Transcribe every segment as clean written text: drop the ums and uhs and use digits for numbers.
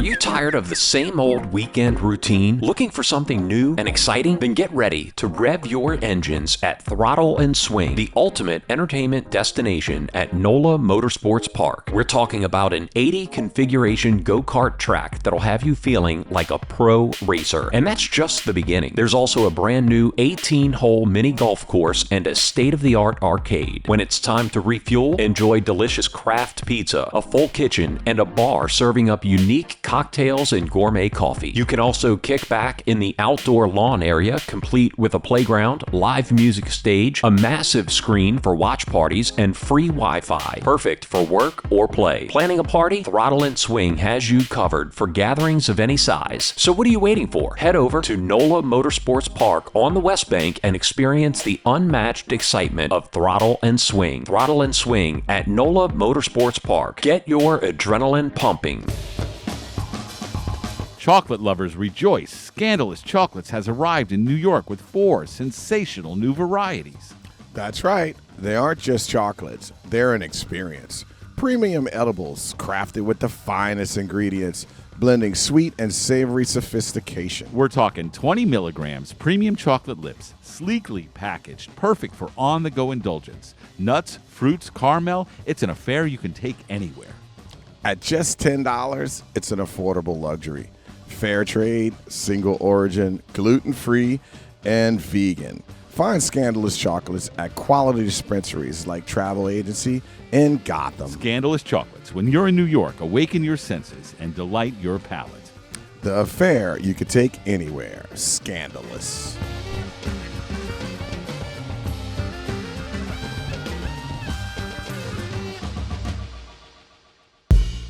you tired of the same old weekend routine? Looking for something new and exciting? Then get ready to rev your engines at Throttle and Swing, the ultimate entertainment destination at NOLA Motorsports Park. We're talking about an 80 configuration go-kart track that'll have you feeling like a pro racer. And that's just the beginning. There's also a brand new 18-hole mini golf course and a state-of-the-art arcade. When it's time to refuel, enjoy delicious craft pizza, a full kitchen, and a bar serving up unique cocktails and gourmet coffee. You can also kick back in the outdoor lawn area, complete with a playground, live music stage, a massive screen for watch parties, and free Wi-Fi. Perfect for work or play. Planning a party? Throttle and Swing has you covered for gatherings of any size. So what are you waiting for? Head over to NOLA Motorsports Park on the West Bank and experience the unmatched excitement of Throttle and Swing. Throttle and Swing at NOLA Motorsports Park. Get your adrenaline pumping. Chocolate lovers rejoice. Scandalous Chocolates has arrived in New York with 4 sensational new varieties. That's right. They aren't just chocolates. They're an experience. Premium edibles crafted with the finest ingredients, blending sweet and savory sophistication. We're talking 20 milligrams premium chocolate lips, sleekly packaged, perfect for on-the-go indulgence. Nuts, fruits, caramel, it's an affair you can take anywhere. At just $10, it's an affordable luxury. Fair trade, single origin, gluten-free, and vegan. Find Scandalous Chocolates at quality dispensaries like Travel Agency in Gotham. Scandalous Chocolates. When you're in New York, awaken your senses and delight your palate. The affair you could take anywhere. Scandalous.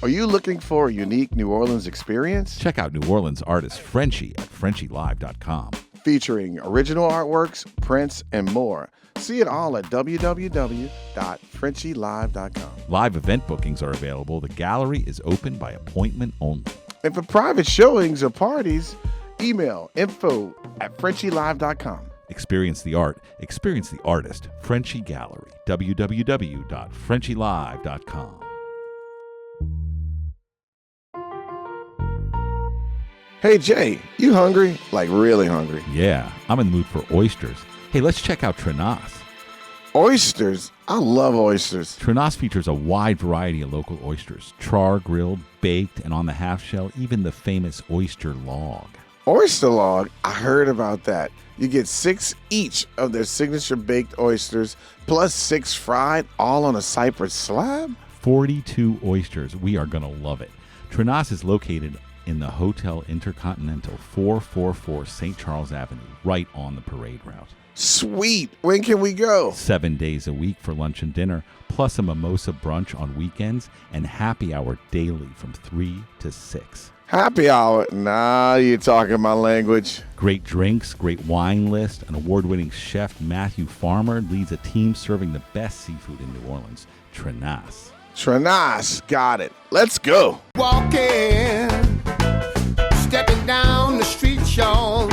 Are you looking for a unique New Orleans experience? Check out New Orleans artist Frenchie at FrenchieLive.com. Featuring original artworks, prints, and more. See it all at www.frenchielive.com. Live event bookings are available. The gallery is open by appointment only. And for private showings or parties, email info@frenchielive.com. Experience the art. Experience the artist. Frenchie Gallery. www.frenchielive.com. Hey, Jay, you hungry? Like really hungry? Yeah, I'm in the mood for oysters. Hey, let's check out Trenas. Oysters? I love oysters. Trenas features a wide variety of local oysters. Char, grilled, baked, and on the half shell, even the famous oyster log. Oyster log? I heard about that. You get 6 each of their signature baked oysters, plus 6 fried, all on a cypress slab? 42 oysters. We are going to love it. Trenas is located in the Hotel Intercontinental, 444 St. Charles Avenue, right on the parade route. Sweet. When can we go? 7 days a week for lunch and dinner, plus a mimosa brunch on weekends, and happy hour daily from 3 to 6. Happy hour? Nah, you're talking my language. Great drinks, great wine list. An award-winning chef, Matthew Farmer, leads a team serving the best seafood in New Orleans. Trenas. Trenas, got it. Let's go. Walking, stepping down the street, y'all.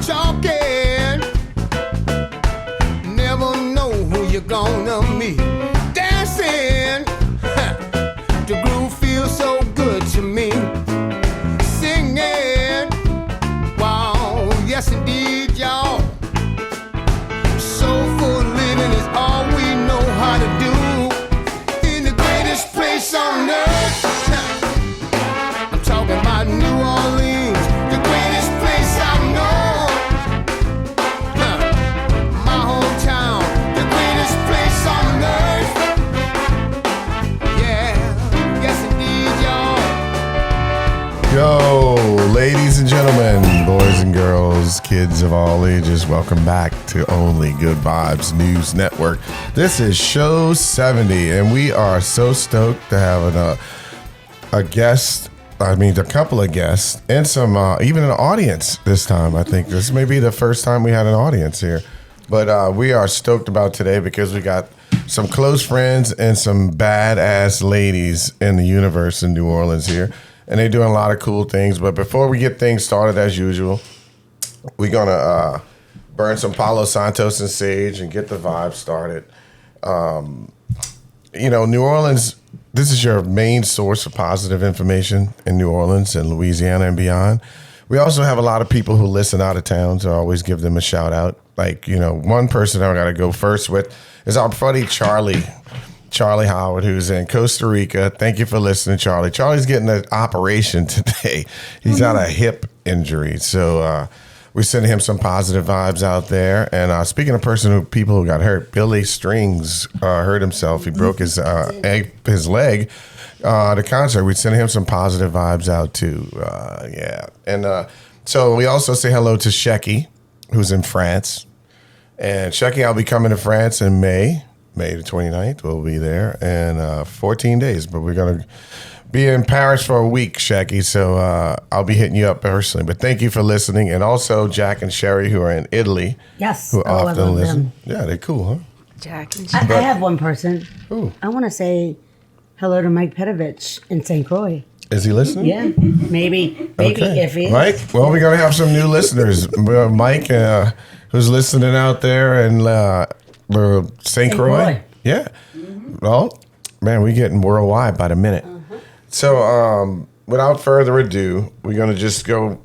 Talking, never know who you're gonna meet. Dancing, the groove feels so good to me. Singing, wow, yes indeed, y'all. Soulful living is all we know how to do. Place on earth. I'm talking about New Orleans, the greatest place I know. My hometown, the greatest place on earth. Yeah, yes indeed, y'all. Yo, ladies and gentlemen, boys and girls, kids of all ages, welcome back to Only Good Vibes News Network. This is show 70, and we are so stoked to have a guest, a couple of guests, and some, even an audience this time. I think this may be the first time we had an audience here. But we are stoked about today because we got some close friends and some badass ladies in the universe in New Orleans here. And they're doing a lot of cool things. But before we get things started, as usual, we're going to burn some Palo Santos and sage and get the vibe started. New Orleans this is your main source of positive information in New Orleans and Louisiana and beyond. We also have a lot of people who listen out of town, so I always give them a shout out. Like, one person I got to go first with is our buddy Charlie Howard, who's in Costa Rica. Thank you for listening, Charlie. Charlie's getting an operation today. He's got a hip injury, so we're sending him some positive vibes out there. And speaking of people who got hurt, Billy Strings hurt himself. He broke his leg. The concert, we sent him some positive vibes out too. And so we also say hello to Shecky, who's in France. And Shecky, I'll be coming to France in May the 29th. We'll be there in 14 days. But we're going to be in Paris for a week, Shecky. So I'll be hitting you up personally. But thank you for listening. And also Jack and Sherry, who are in Italy. Yes. Who I often love listen. them. Yeah, they're cool, huh? Jack and I have one person. Who? I want to say hello to Mike Pedovich in St. Croix. Is he listening? Yeah, maybe if he is. Mike, well, we're going to have some new listeners. Mike, who's listening out there in St. Croix. Yeah. Well, man, we're getting worldwide by the minute. So without further ado, we're going to just go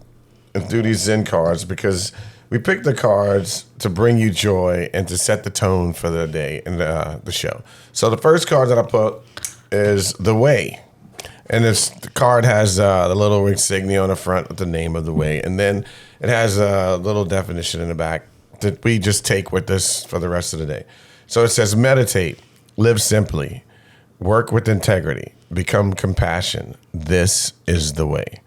and do these Zen cards because we picked the cards to bring you joy and to set the tone for the day and the show. So the first card that I put is The Way. And the card has the little insignia on the front with the name of the way. And then it has a little definition in the back that we just take with us for the rest of the day. So it says, meditate, live simply, work with integrity, become compassion. This is the way.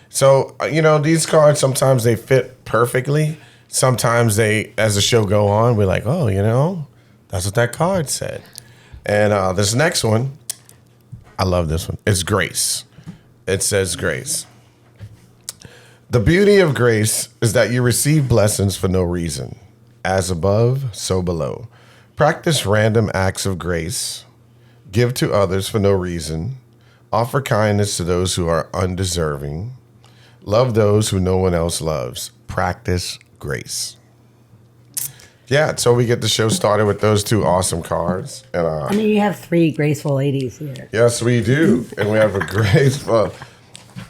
So, these cards, sometimes they fit perfectly. Sometimes as the show go on, we're like, oh, that's what that card said. And this next one, I love this one. It's grace. It says grace. The beauty of grace is that you receive blessings for no reason. As above, so below. Practice random acts of grace. Give to others for no reason. Offer kindness to those who are undeserving. Love those who no one else loves. Practice grace. Yeah, so we get the show started with those two awesome cards. And You have three graceful ladies here. yes, we do. And we have a graceful,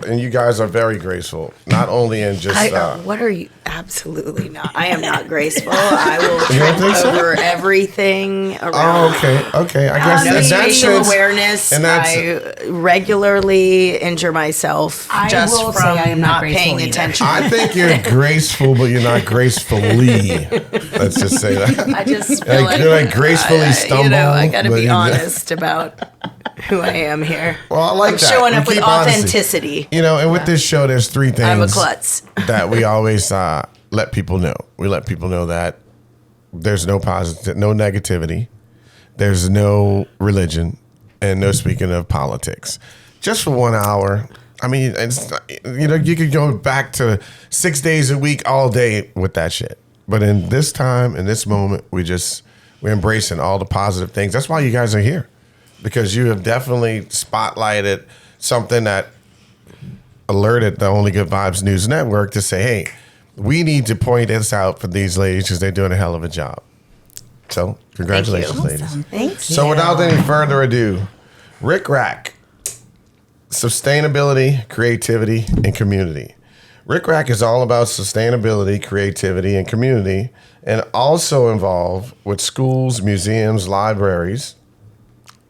and you guys are very graceful. Not only in just... what are you? Absolutely not. I am not graceful. I will You don't think trip so? over everything around. Oh, okay. I guess No in that spatial sense... awareness. and that's- I regularly injure myself I just will from say I am not graceful paying either. attention. I think you're graceful, but you're not gracefully. Let's just say that. I just feel like you're like gracefully stumble. I got to but be you- honest about who I am here. Well, I like I'm that. showing We up with keep honesty. authenticity. And with this show, there's three things I'm a klutz. that we always let people know. We let people know that there's no positive, no negativity, there's no religion, and no speaking of politics. Just for 1 hour. I mean, you could go back to 6 days a week all day with that shit. But in this time, in this moment, we're embracing all the positive things. That's why you guys are here, because you have definitely spotlighted something that alerted the Only Good Vibes News Network to say, hey, we need to point this out for these ladies because they're doing a hell of a job. So, congratulations, ladies. Thanks. So, without any further ado, RicRACK, sustainability, creativity, and community. RicRACK is all about sustainability, creativity, and community, and also involved with schools, museums, libraries.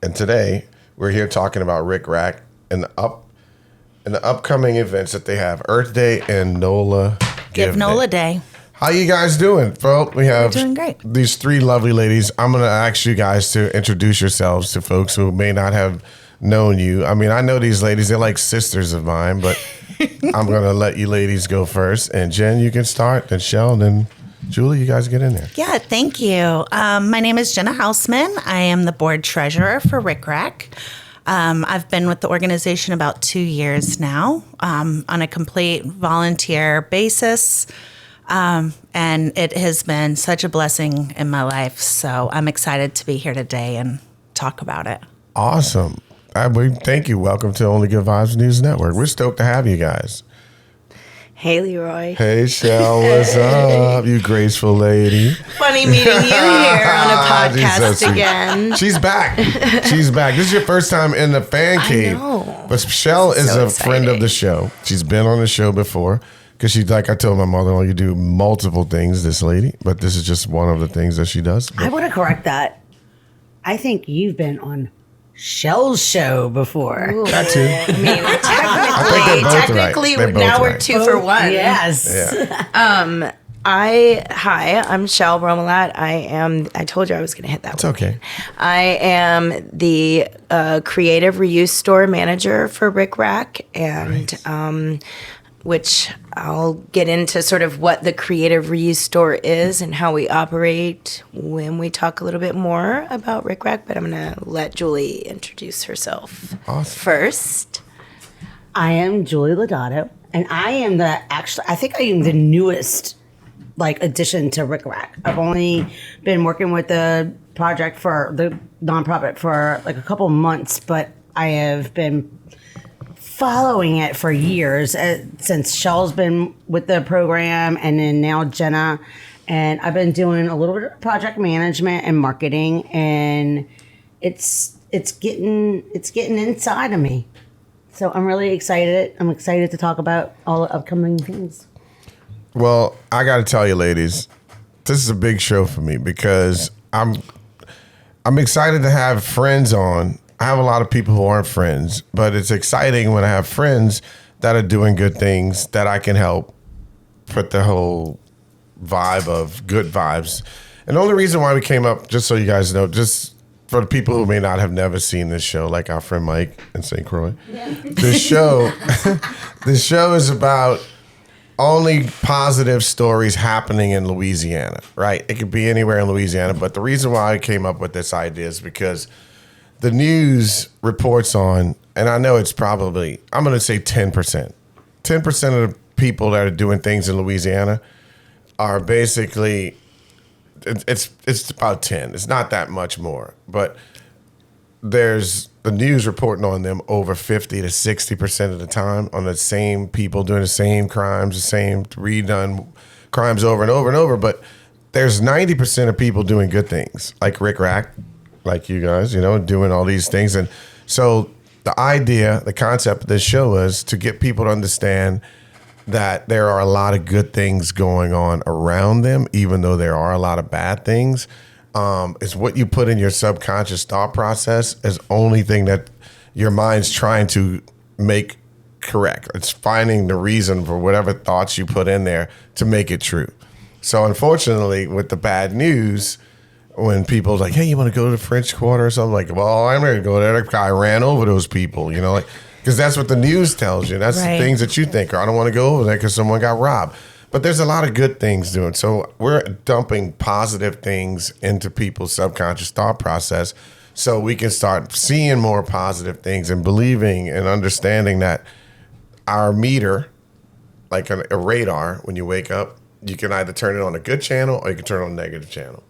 And today, we're here talking about RicRACK and the upcoming events that they have, Earth Day and NOLA. Give NOLA Day. How you guys doing? Well, we have doing great. these three lovely ladies. I'm going to ask you guys to introduce yourselves to folks who may not have known you. I mean, I know these ladies. They're like sisters of mine, but I'm going to let you ladies go first. And Jen, you can start. Then Shel, and then Julie, you guys get in there. Yeah, thank you. My name is Jena Housman. I am the board treasurer for RicRACK. I've been with the organization about 2 years now on a complete volunteer basis. And it has been such a blessing in my life. So I'm excited to be here today and talk about it. Awesome. Thank you. Welcome to Only Good Vibes News Network. We're stoked to have you guys. Hey, Leroy. Hey, Shel, what's up, you graceful lady? Funny meeting you here on a She's so podcast sweet. again. She's back. She's back. This is your first time in the fan cave. know. But Shel is So a friend of the show. She's been on the show before because she's like, I told my mother-in-law, you do multiple things, this lady, but this is just one of the things that she does. I want to correct that. I think you've been on Shel's show before. That too. I mean, I think they're both right. technically, They're both now we're right. 2 for 1. Yes. Yeah. Hi, I'm Shel Roumillat. I told you I was going to hit that It's one. okay. I am the creative reuse store manager for RicRACK, and which I'll get into sort of what the creative reuse store is and how we operate when we talk a little bit more about RicRACK, but I'm going to let Julie introduce herself first. I am Julie Lodato, and I am I think I am the newest addition to RicRACK. I've only been working with the project for the nonprofit for a couple months, but I have been following it for years since Shel's been with the program, and then now Jena, and I've been doing a little bit of project management and marketing, and it's getting inside of me. So I'm really excited. I'm excited to talk about all the upcoming things. Well, I got to tell you, ladies, this is a big show for me because I'm excited to have friends on. I have a lot of people who aren't friends, but it's exciting when I have friends that are doing good things that I can help put the whole vibe of good vibes. And the only reason why we came up, just so you guys know, just for the people who may not have never seen this show, like our friend Mike in St. Croix, this show is about only positive stories happening in Louisiana, right? It could be anywhere in Louisiana, but the reason why I came up with this idea is because the news reports on, and I know it's probably, I'm going to say 10%. 10% of the people that are doing things in Louisiana are basically, it's about 10. It's not that much more, but there's the news reporting on them over 50 to 60% of the time on the same people doing the same crimes, the same redone crimes over and over and over. But there's 90% of people doing good things, like RicRACK, like you guys, doing all these things. And so the idea, the concept of this show was to get people to understand that there are a lot of good things going on around them, even though there are a lot of bad things. It's what you put in your subconscious thought process is the only thing that your mind's trying to make correct. It's finding the reason for whatever thoughts you put in there to make it true. So unfortunately, with the bad news, when people's like, hey, you want to go to the French Quarter or something, like, well, I'm ready to go there. That guy ran over those people, because that's what the news tells you. That's Right. the things that you think, I don't want to go over there because someone got robbed. But there's a lot of good things doing. So we're dumping positive things into people's subconscious thought process so we can start seeing more positive things and believing and understanding that our meter, like a radar, when you wake up, you can either turn it on a good channel or you can turn it on a negative channel.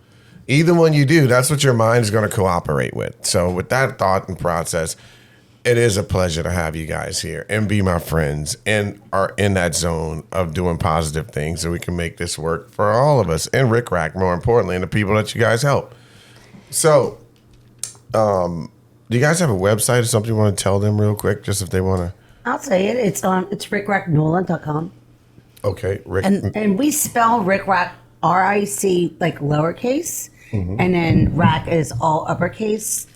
Either one you do, that's what your mind is going to cooperate with. So with that thought and process, it is a pleasure to have you guys here and be my friends and are in that zone of doing positive things so we can make this work for all of us and RicRACK, more importantly, and the people that you guys help. So, do you guys have a website or something you want to tell them real quick, just if they want to? I'll say it. It's RicRACKNOLA.com. Okay, Rick. And we spell RicRACK RIC lowercase, and then rack is all uppercase,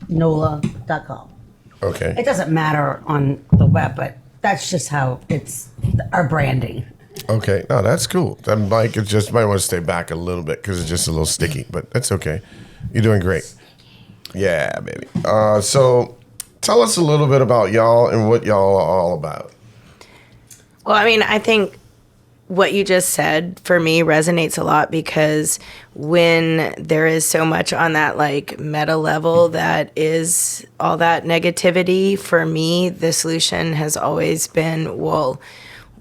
NOLA.com. Okay. It doesn't matter on the web, but that's just how it's our branding. Okay. No, that's cool. That mic is just, might want to stay back a little bit because it's just a little sticky, but that's okay. You're doing great. Yeah, baby. So tell us a little bit about y'all and what y'all are all about. Well, I mean, I think what you just said for me resonates a lot because when there is so much on that meta level that is all that negativity, for me, the solution has always been, well,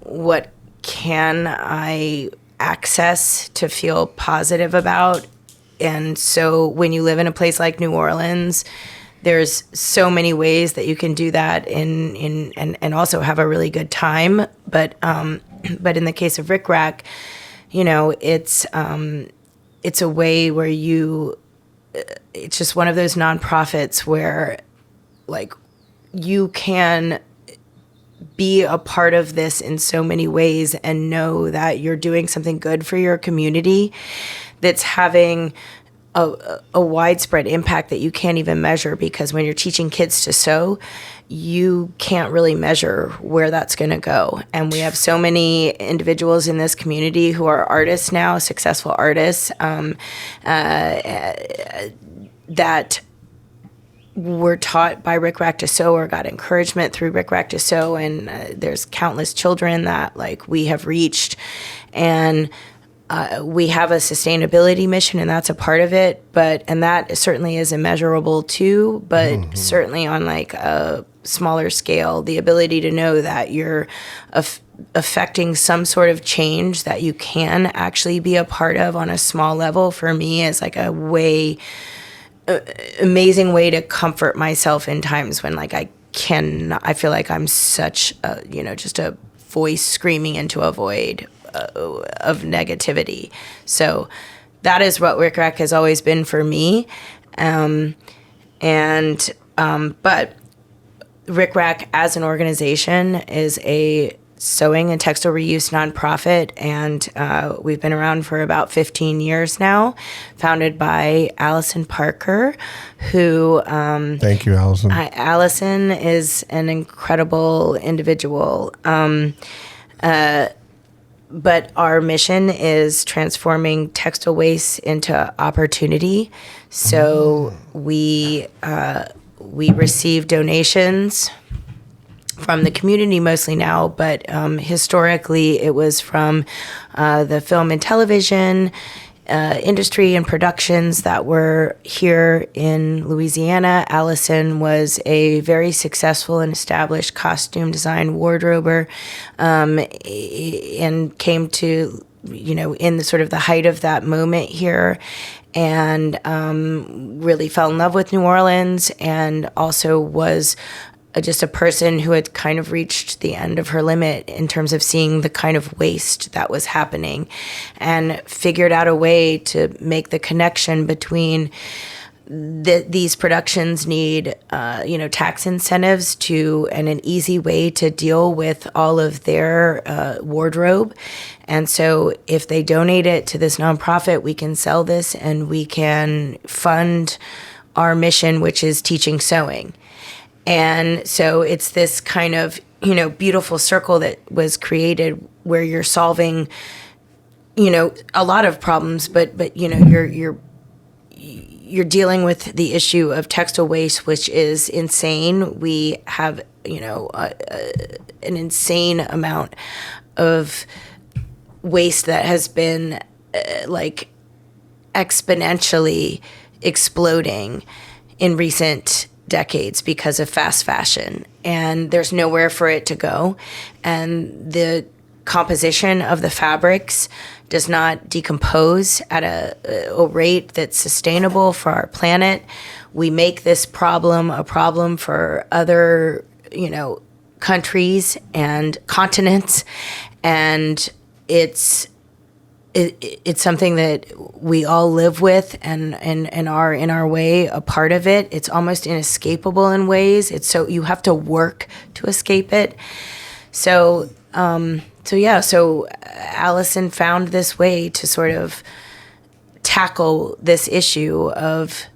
what can I access to feel positive about? And so when you live in a place like New Orleans, there's so many ways that you can do that and also have a really good time. But But in the case of RicRACK, it's a way where it's just one of those nonprofits where like you can be a part of this in so many ways and know that you're doing something good for your community that's having a widespread impact that you can't even measure, because when you're teaching kids to sew, you can't really measure where that's going to go. And we have so many individuals in this community who are artists now, successful artists, that were taught by RicRACK to sew or got encouragement through RicRACK to sew. And there's countless children that like we have reached, and we have a sustainability mission, and that's a part of it. And that certainly is immeasurable too, but certainly on like a smaller scale, the ability to know that you're affecting some sort of change that you can actually be a part of on a small level, for me is like a amazing way to comfort myself in times when like I feel like I'm such a, just a voice screaming into a void of negativity. So that is what RicRACK has always been for me. But RicRACK as an organization is a sewing and textile reuse nonprofit, and we've been around for about 15 years now, founded by Allison Parker, who thank you, Allison. Allison is an incredible individual. But our mission is transforming textile waste into opportunity. So we receive donations from the community mostly now, but historically it was from the film and television industry and productions that were here in Louisiana. Allison was a very successful and established costume design wardrober, and came to, in the sort of the height of that moment here, and really fell in love with New Orleans, and also was just a person who had kind of reached the end of her limit in terms of seeing the kind of waste that was happening, and figured out a way to make the connection between these productions need, tax incentives and an easy way to deal with all of their wardrobe. And so if they donate it to this nonprofit, we can sell this and we can fund our mission, which is teaching sewing. And so it's this kind of, beautiful circle that was created where you're solving, a lot of problems, but you're dealing with the issue of textile waste, which is insane. We have, an insane amount of waste that has been exponentially exploding in recent decades because of fast fashion, and there's nowhere for it to go, and the composition of the fabrics does not decompose at a rate that's sustainable for our planet. We make this problem a problem for other, countries and continents, and it's something that we all live with and are in our way a part of it. It's almost inescapable in ways. So you have to work to escape it. So Allison found this way to sort of tackle this issue of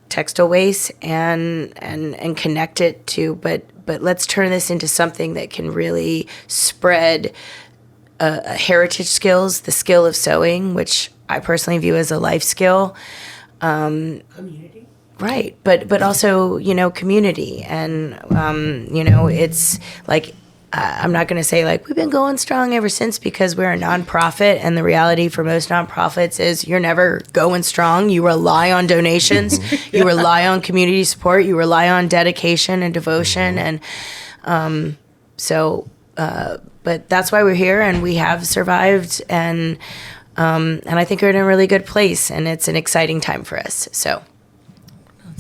textile waste and connect it to, but let's turn this into something that can really spread heritage skills, the skill of sewing, which I personally view as a life skill. Community. Right. But also, community. And, it's like, I'm not going to say like, we've been going strong ever since, because we're a nonprofit. And the reality for most nonprofits is you're never going strong. You rely on donations. You rely on community support. You rely on dedication and devotion. And but that's why we're here, and we have survived, and I think we're in a really good place, and it's an exciting time for us. So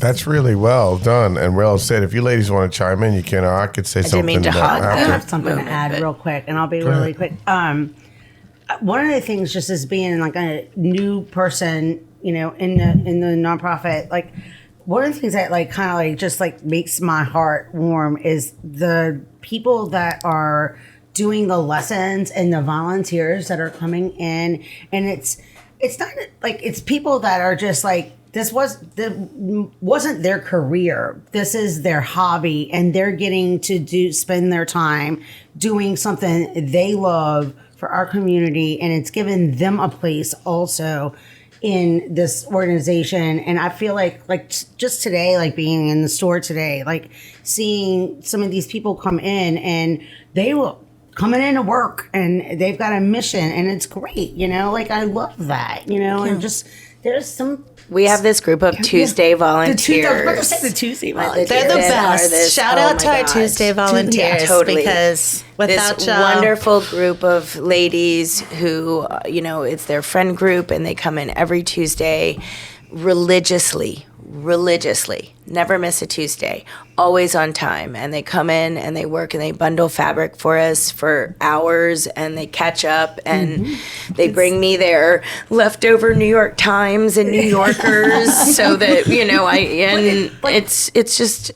That's really well done and well said. If you ladies want to chime in, you can, or I could say something. mean to about hog I after. have something to add real quick, and I'll be really quick. One of the things, just as being like a new person, in the nonprofit, like one of the things that like kind of like just like makes my heart warm is the people that are doing the lessons and the volunteers that are coming in, and it's not like it's people that are just like. This wasn't their career. This is their hobby, and they're getting to spend their time doing something they love for our community, and it's given them a place also in this organization. And I feel like just today, like being in the store today, like seeing some of these people come in, and they will coming in to work, and they've got a mission, and it's great. Like I love that. And just there's some. We have this group of Tuesday volunteers. The Tuesday volunteers. They're the best. Shout out to our Tuesday volunteers because without this y'all, wonderful group of ladies who, it's their friend group, and they come in every Tuesday religiously, never miss a Tuesday, always on time. And they come in and they work and they bundle fabric for us for hours, and they catch up, and they bring me their leftover New York Times and New Yorkers so that,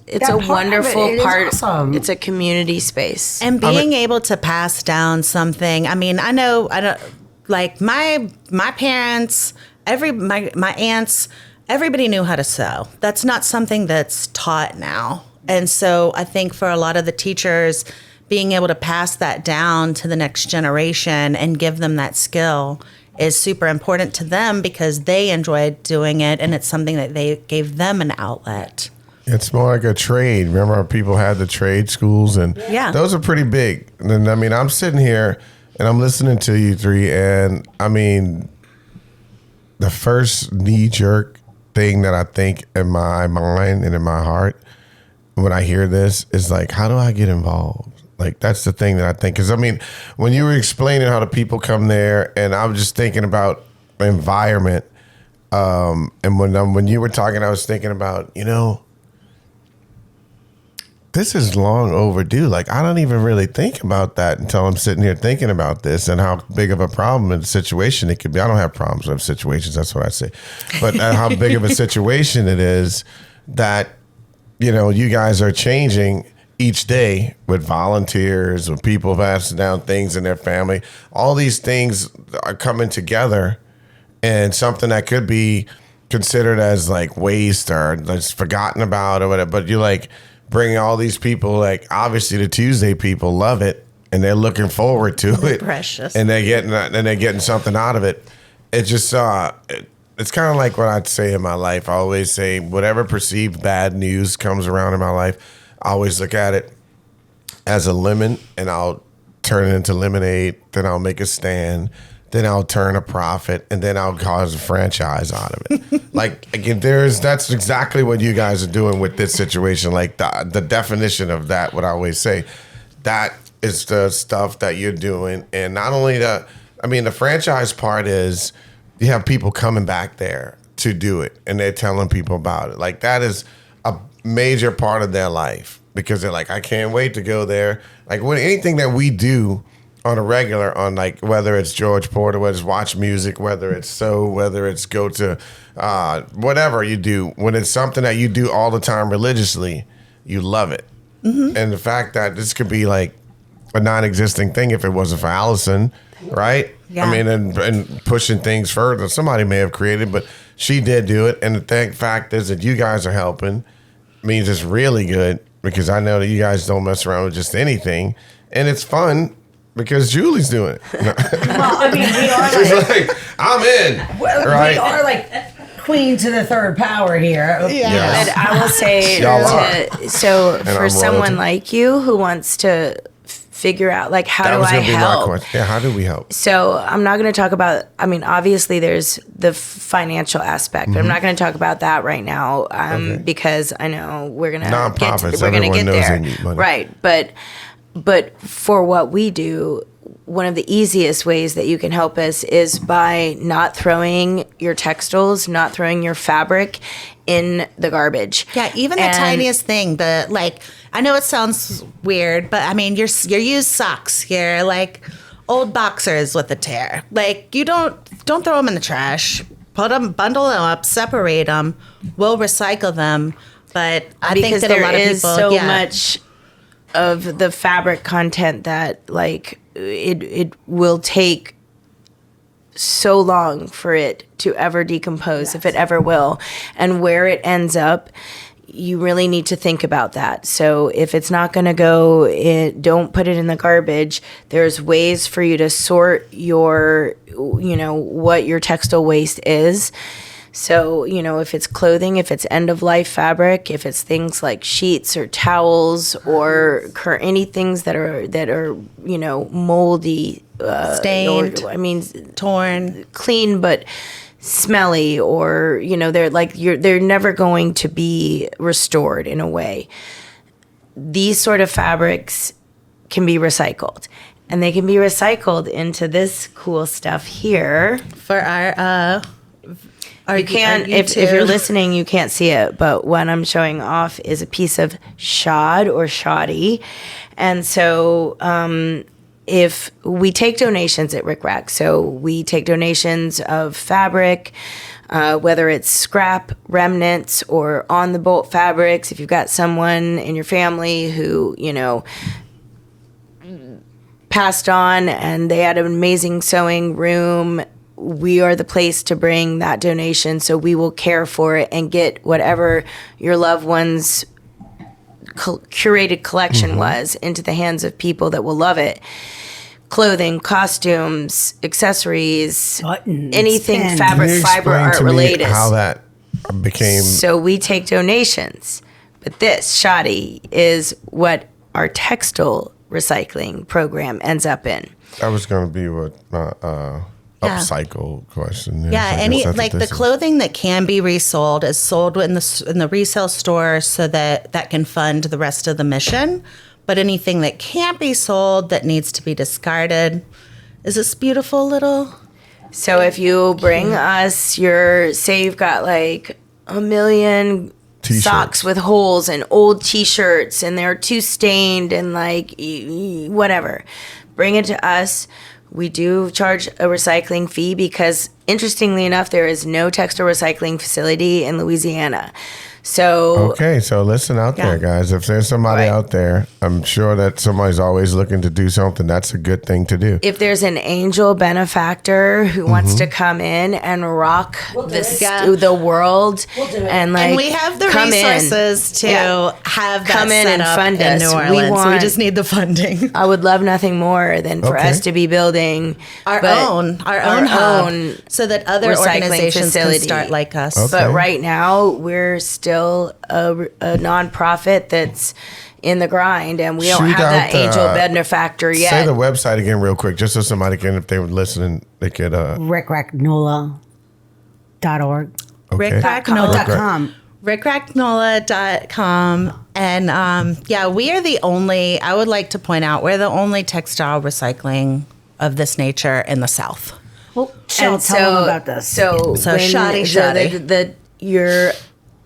it's a wonderful part. Awesome. It's a community space. and being able to pass down something. I mean, I don't like my parents, my aunts. Everybody knew how to sew. That's not something that's taught now. And so I think for a lot of the teachers, being able to pass that down to the next generation and give them that skill is super important to them because they enjoyed doing it, and it's something that they gave them an outlet. It's more like a trade. Remember, people had the trade schools, and those are pretty big. And I mean, I'm sitting here and I'm listening to you three, and I mean, the first knee-jerk thing that I think in my mind and in my heart when I hear this is like, how do I get involved? Like, that's the thing that I think. Because, I mean, when you were explaining how the people come there, and I was just thinking about environment, and when you were talking, I was thinking about, this is long overdue. Like, I don't even really think about that until I'm sitting here thinking about this and how big of a problem and situation it could be. I don't have problems with situations. That's what I say. But how big of a situation it is that, you guys are changing each day with volunteers, with people passing down things in their family. All these things are coming together, and something that could be considered as like waste or just forgotten about or whatever. But you're like, bringing all these people, like obviously the Tuesday people love it and they're looking forward to it. Precious. And they're getting something out of it. It's just it's kind of like what I'd say in my life. I always say whatever perceived bad news comes around in my life, I always look at it as a lemon, and I'll turn it into lemonade. Then I'll make a stand. Then I'll turn a profit, and then I'll cause a franchise out of it. Like, again, that's exactly what you guys are doing with this situation. Like the definition of that, what I always say, that is the stuff that you're doing. And not only the franchise part is you have people coming back there to do it, and they're telling people about it. Like, that is a major part of their life, because they're like, I can't wait to go there. Like, anything that we do on a regular, on like whether it's George Porter, whether it's watch music, whether it's sew, whether it's go to whatever you do, when it's something that you do all the time religiously, you love it. Mm-hmm. And the fact that this could be like a non-existing thing if it wasn't for Allison, right? Yeah. I mean, and pushing things further, somebody may have created, but she did do it. And the fact is that you guys are helping means it's really good, because I know that you guys don't mess around with just anything, and it's fun. Because Julie's doing it. Well, I mean, we are She's like, I'm in. Well, right? We are like queen to the third power here. Yes. But I will say, for someone like you who wants to figure out, like, how do I help? Yeah, how do we help? So I'm not going to talk about, obviously there's the financial aspect, but I'm not going to talk about that right now because I know we're going to get there. Right. But But for what we do, one of the easiest ways that you can help us is by not throwing your textiles, not throwing your fabric in the garbage. Yeah, even the tiniest thing, I know it sounds weird, but I mean, your used socks, your like old boxers with a tear. Like, you don't throw them in the trash. Bundle them up, separate them. We'll recycle them. But I think that a lot of people, so much of the fabric content that like it will take so long for it to ever decompose, if it ever will, and where it ends up. You really need to think about that. So if it's not going to go, don't put it in the garbage. There's ways for you to sort your, what your textile waste is. So, if it's clothing, if it's end-of-life fabric, if it's things like sheets or towels or any things that are moldy, stained, torn, clean, but smelly, or they're never going to be restored in a way. These sort of fabrics can be recycled, and they can be recycled into this cool stuff here for our you can't, if you're listening, you can't see it, but what I'm showing off is a piece of shod or shoddy. And so if we take donations at RicRACK, so we take donations of fabric, whether it's scrap, remnants, or on-the-bolt fabrics. If you've got someone in your family who, passed on and they had an amazing sewing room, we are the place to bring that donation, so we will care for it and get whatever your loved one's curated collection was into the hands of people that will love it. Clothing, costumes, accessories, buttons, anything pens. Fabric, fiber, art related. How that became. So we take donations, but this shoddy is what our textile recycling program ends up in. That was going to be what upcycle question. Yeah, the clothing that can be resold is sold in the resale store, so that can fund the rest of the mission. But anything that can't be sold, that needs to be discarded, is this beautiful little. So if you bring us say you've got like 1 million T-shirts. Socks with holes and old T-shirts, and they're too stained and like whatever, bring it to us. We do charge a recycling fee because, interestingly enough, there is no textile recycling facility in Louisiana. So listen out there, guys. If there's somebody out there, I'm sure that somebody's always looking to do something. That's a good thing to do. If there's an angel benefactor who wants to come in and rock the world, and we have the resources to have that come in and fund in us. New Orleans. We just need the funding. I would love nothing more than for us to be building our own hub, so that other organizations can start like us. Okay. But right now, we're still a nonprofit that's in the grind, and we don't have that angel benefactor yet. Say the website again real quick, just so somebody can, if they were listening, they could. RicRACKNOLA.org. Okay. RicRACKNOLA.com. RicRACKNOLA.com. And we are the only, I would like to point out, we're the only textile recycling of this nature in the South. Well, tell them about this. So shoddy. Your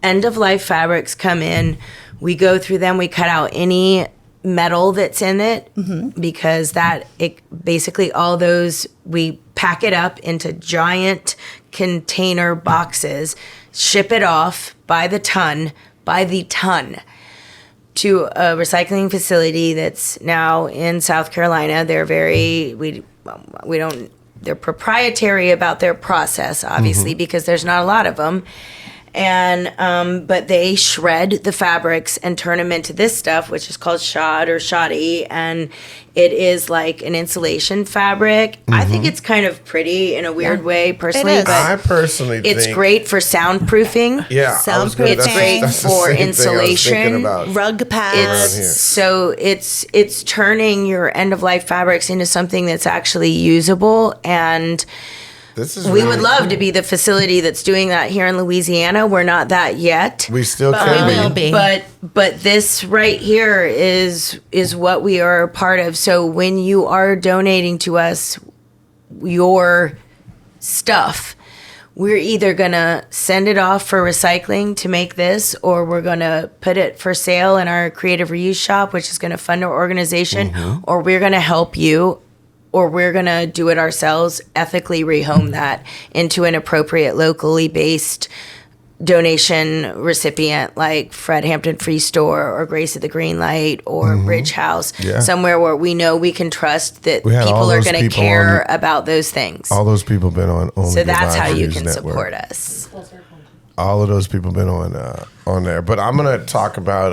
end-of-life fabrics come in, we go through them, we cut out any metal that's in it, because basically all those, we pack it up into giant container boxes, ship it off by the ton to a recycling facility that's now in South Carolina. They're they're proprietary about their process, obviously, because there's not a lot of them. And but they shred the fabrics and turn them into this stuff, which is called shod or shoddy, and it is like an insulation fabric. I think it's kind of pretty in a weird way, personally. But I personally think it's great for soundproofing. Yeah, soundproofing. It's great for insulation. Rug pads. So it's turning your end of life fabrics into something that's actually usable, and This is We really would love cool. to be the facility that's doing that here in Louisiana. We're not that yet. We still we can will be. be. But this right here is what we are a part of. So when you are donating to us your stuff, we're either gonna send it off for recycling to make this, or we're gonna put it for sale in our creative reuse shop, which is gonna fund our organization, or we're gonna help you, or we're gonna do it ourselves, ethically rehome that into an appropriate locally based donation recipient like Fred Hampton Free Store or Grace of the Green Light or Bridge House, Yeah. somewhere where we know we can trust that We had all people are those going to people care on- about those things. All those people been on Only So Good that's Vibes how you News can Network. support us. All of those people been on there. But I'm gonna talk about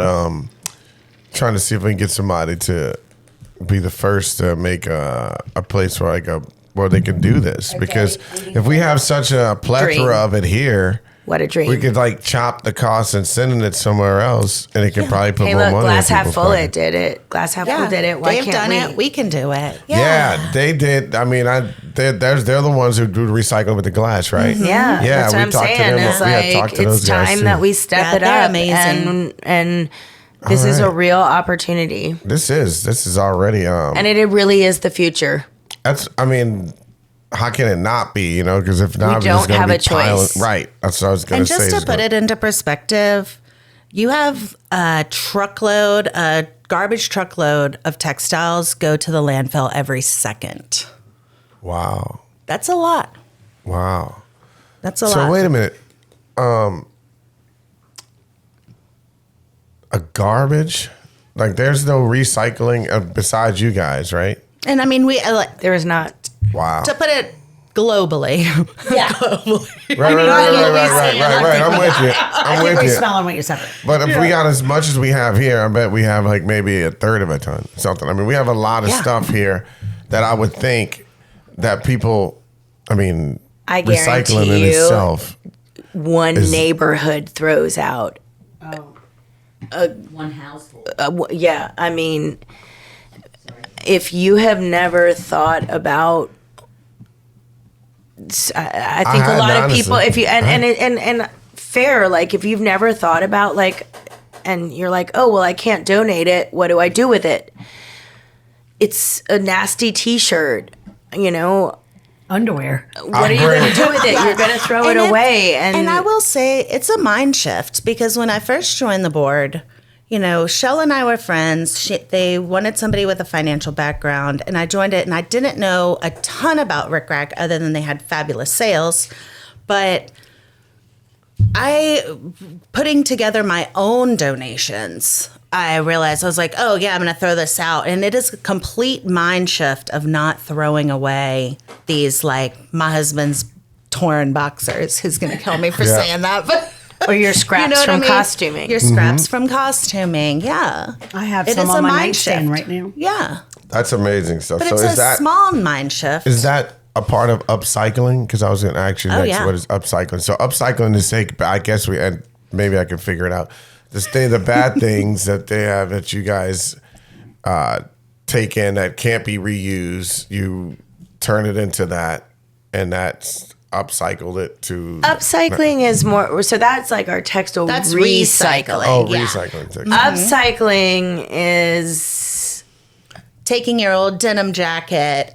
trying to see if we can get somebody to be the first to make a place where where they can do this. Because if we have such a plethora Dream. of it here, What a dream. we could like chop the cost and sending it somewhere else, and it could probably put Hey, more look, money. Glass in Half people's Full pocket. it did it. Glass Half Full did it. Why They've can't done we? it. We can do it. Yeah, they did. I mean, they're the ones who do the recycling with the glass, right? Yeah, Yeah, that's we what I'm talked to saying. them. It's We had talked like to those it's guys, time too. that we step Yeah, it they're up, amazing. and this is a right. real opportunity, This is already and it really is the future. that's, I mean, how can it not be? Because if not, We we're just don't gonna have be a choice. Right. That's what I was gonna And say. just to It's put gonna- it into perspective, you have a garbage truckload of textiles go to the landfill every second. Wow. That's a lot. Wow. That's a So lot. wait a minute. A garbage? Like there's no recycling besides you guys, right? And I mean, There is not. Wow. to put it globally. Yeah. Right. I'm with you. I'm with We're you. smelling what you said. But if we got as much as we have here, I bet we have like maybe a third of a ton, something. I mean, we have a lot of Yeah. stuff here that I would think that people, I mean, I recycling guarantee in you- itself. One neighborhood throws out. One household. Yeah, I mean, if you have never thought about, I think a had, lot of honestly. people, if you and fair, like if you've never thought about like, and you're like, oh well, I can't donate it. What do I do with it? It's a nasty T-shirt, Underwear. What are you going to do with it? You're going to throw it away. And I will say it's a mind shift because when I first joined the board, Shel and I were friends. They wanted somebody with a financial background, and I joined it, and I didn't know a ton about RicRACK other than they had fabulous sales. But putting together my own donations, I realized I was like, oh yeah, I'm going to throw this out. And it is a complete mind shift of not throwing away these, like my husband's torn boxers. Who's going to kill me for Yeah. saying that? But or your scraps what from I mean? costuming. Your scraps from costuming. Yeah. I have It some is on a my mind nightstand shift. right now. Yeah. That's amazing stuff. But So it's is a that small mind shift. is that a part of upcycling? Because I was going to ask you Oh, next, yeah. what is upcycling? So upcycling is take, I guess and maybe I can figure it out. The bad things that they have that you guys take in that can't be reused, you turn it into that, and that's upcycled it to Upcycling is more, so that's like our textile That's recycling. Oh, yeah. recycling. Upcycling is Taking your old denim jacket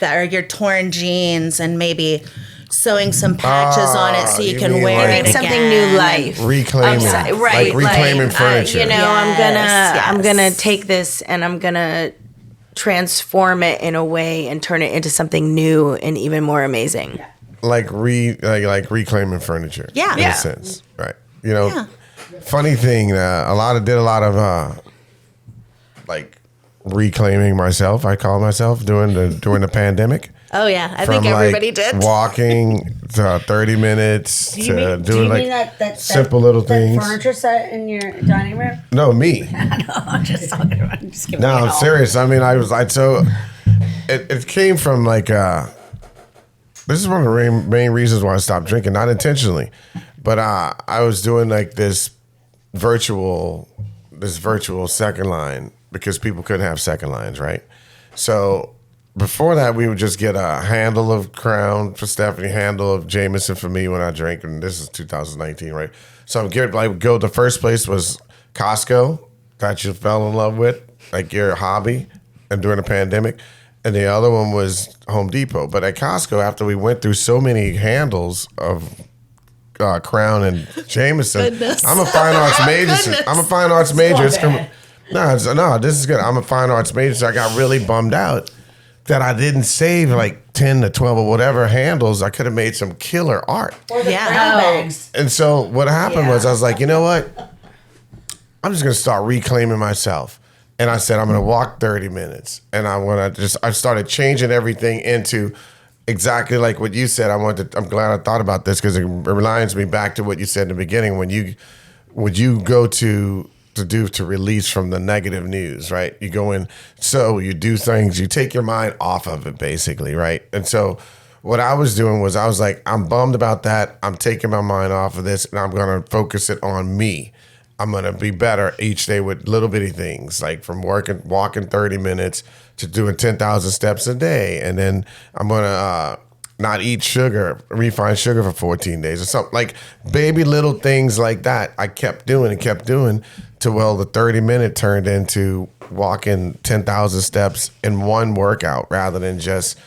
or your torn jeans and maybe sewing some patches on it so you you can mean wear like- it giving again. something new life. Reclaiming, Right, like reclaiming furniture. I'm gonna Yes. take this and I'm gonna transform it in a way and turn it into something new and even more amazing. like reclaiming furniture. Yeah. in Yeah. a sense, right? Yeah. Funny thing, did a lot of like reclaiming myself. I call myself during the pandemic. Oh, yeah. I From think everybody like did. walking to 30 minutes to doing do you like mean that simple little things. furniture set in your dining room? No, me. I'm just talking about. I'm just giving No, you I'm all. serious. I mean, it came from like this is one of the main reasons why I stopped drinking, not intentionally, but I was doing like this virtual second line because people couldn't have second lines, right? So before that, we would just get a handle of Crown for Stephanie, handle of Jameson for me when I drank, and this is 2019, right? So the first place was Costco, that you fell in love with, like your hobby, and during the pandemic. And the other one was Home Depot. But at Costco, after we went through so many handles of Crown and Jameson, I'm a fine arts major. I'm a fine arts major. No, this is good. I'm a fine arts major, so I got really bummed out that I didn't save like 10 to 12 or whatever handles. I could have made some killer art. Or the brown bags. And so what happened was I was like, you know what? I'm just going to start reclaiming myself. And I said, I'm going to walk 30 minutes. And I started changing everything into exactly like what you said. I'm glad I thought about this because it reminds me back to what you said in the beginning when you go to release from the negative news, right? You go in, so you do things, you take your mind off of it basically, right? And so what I was doing was I was like, I'm bummed about that. I'm taking my mind off of this and I'm going to focus it on me. I'm going to be better each day with little bitty things, like from walking 30 minutes to doing 10,000 steps a day. And then I'm going to not eat refined sugar for 14 days or something, like baby little things like that. I kept doing till the 30-minute turned into walking 10,000 steps in one workout rather than just,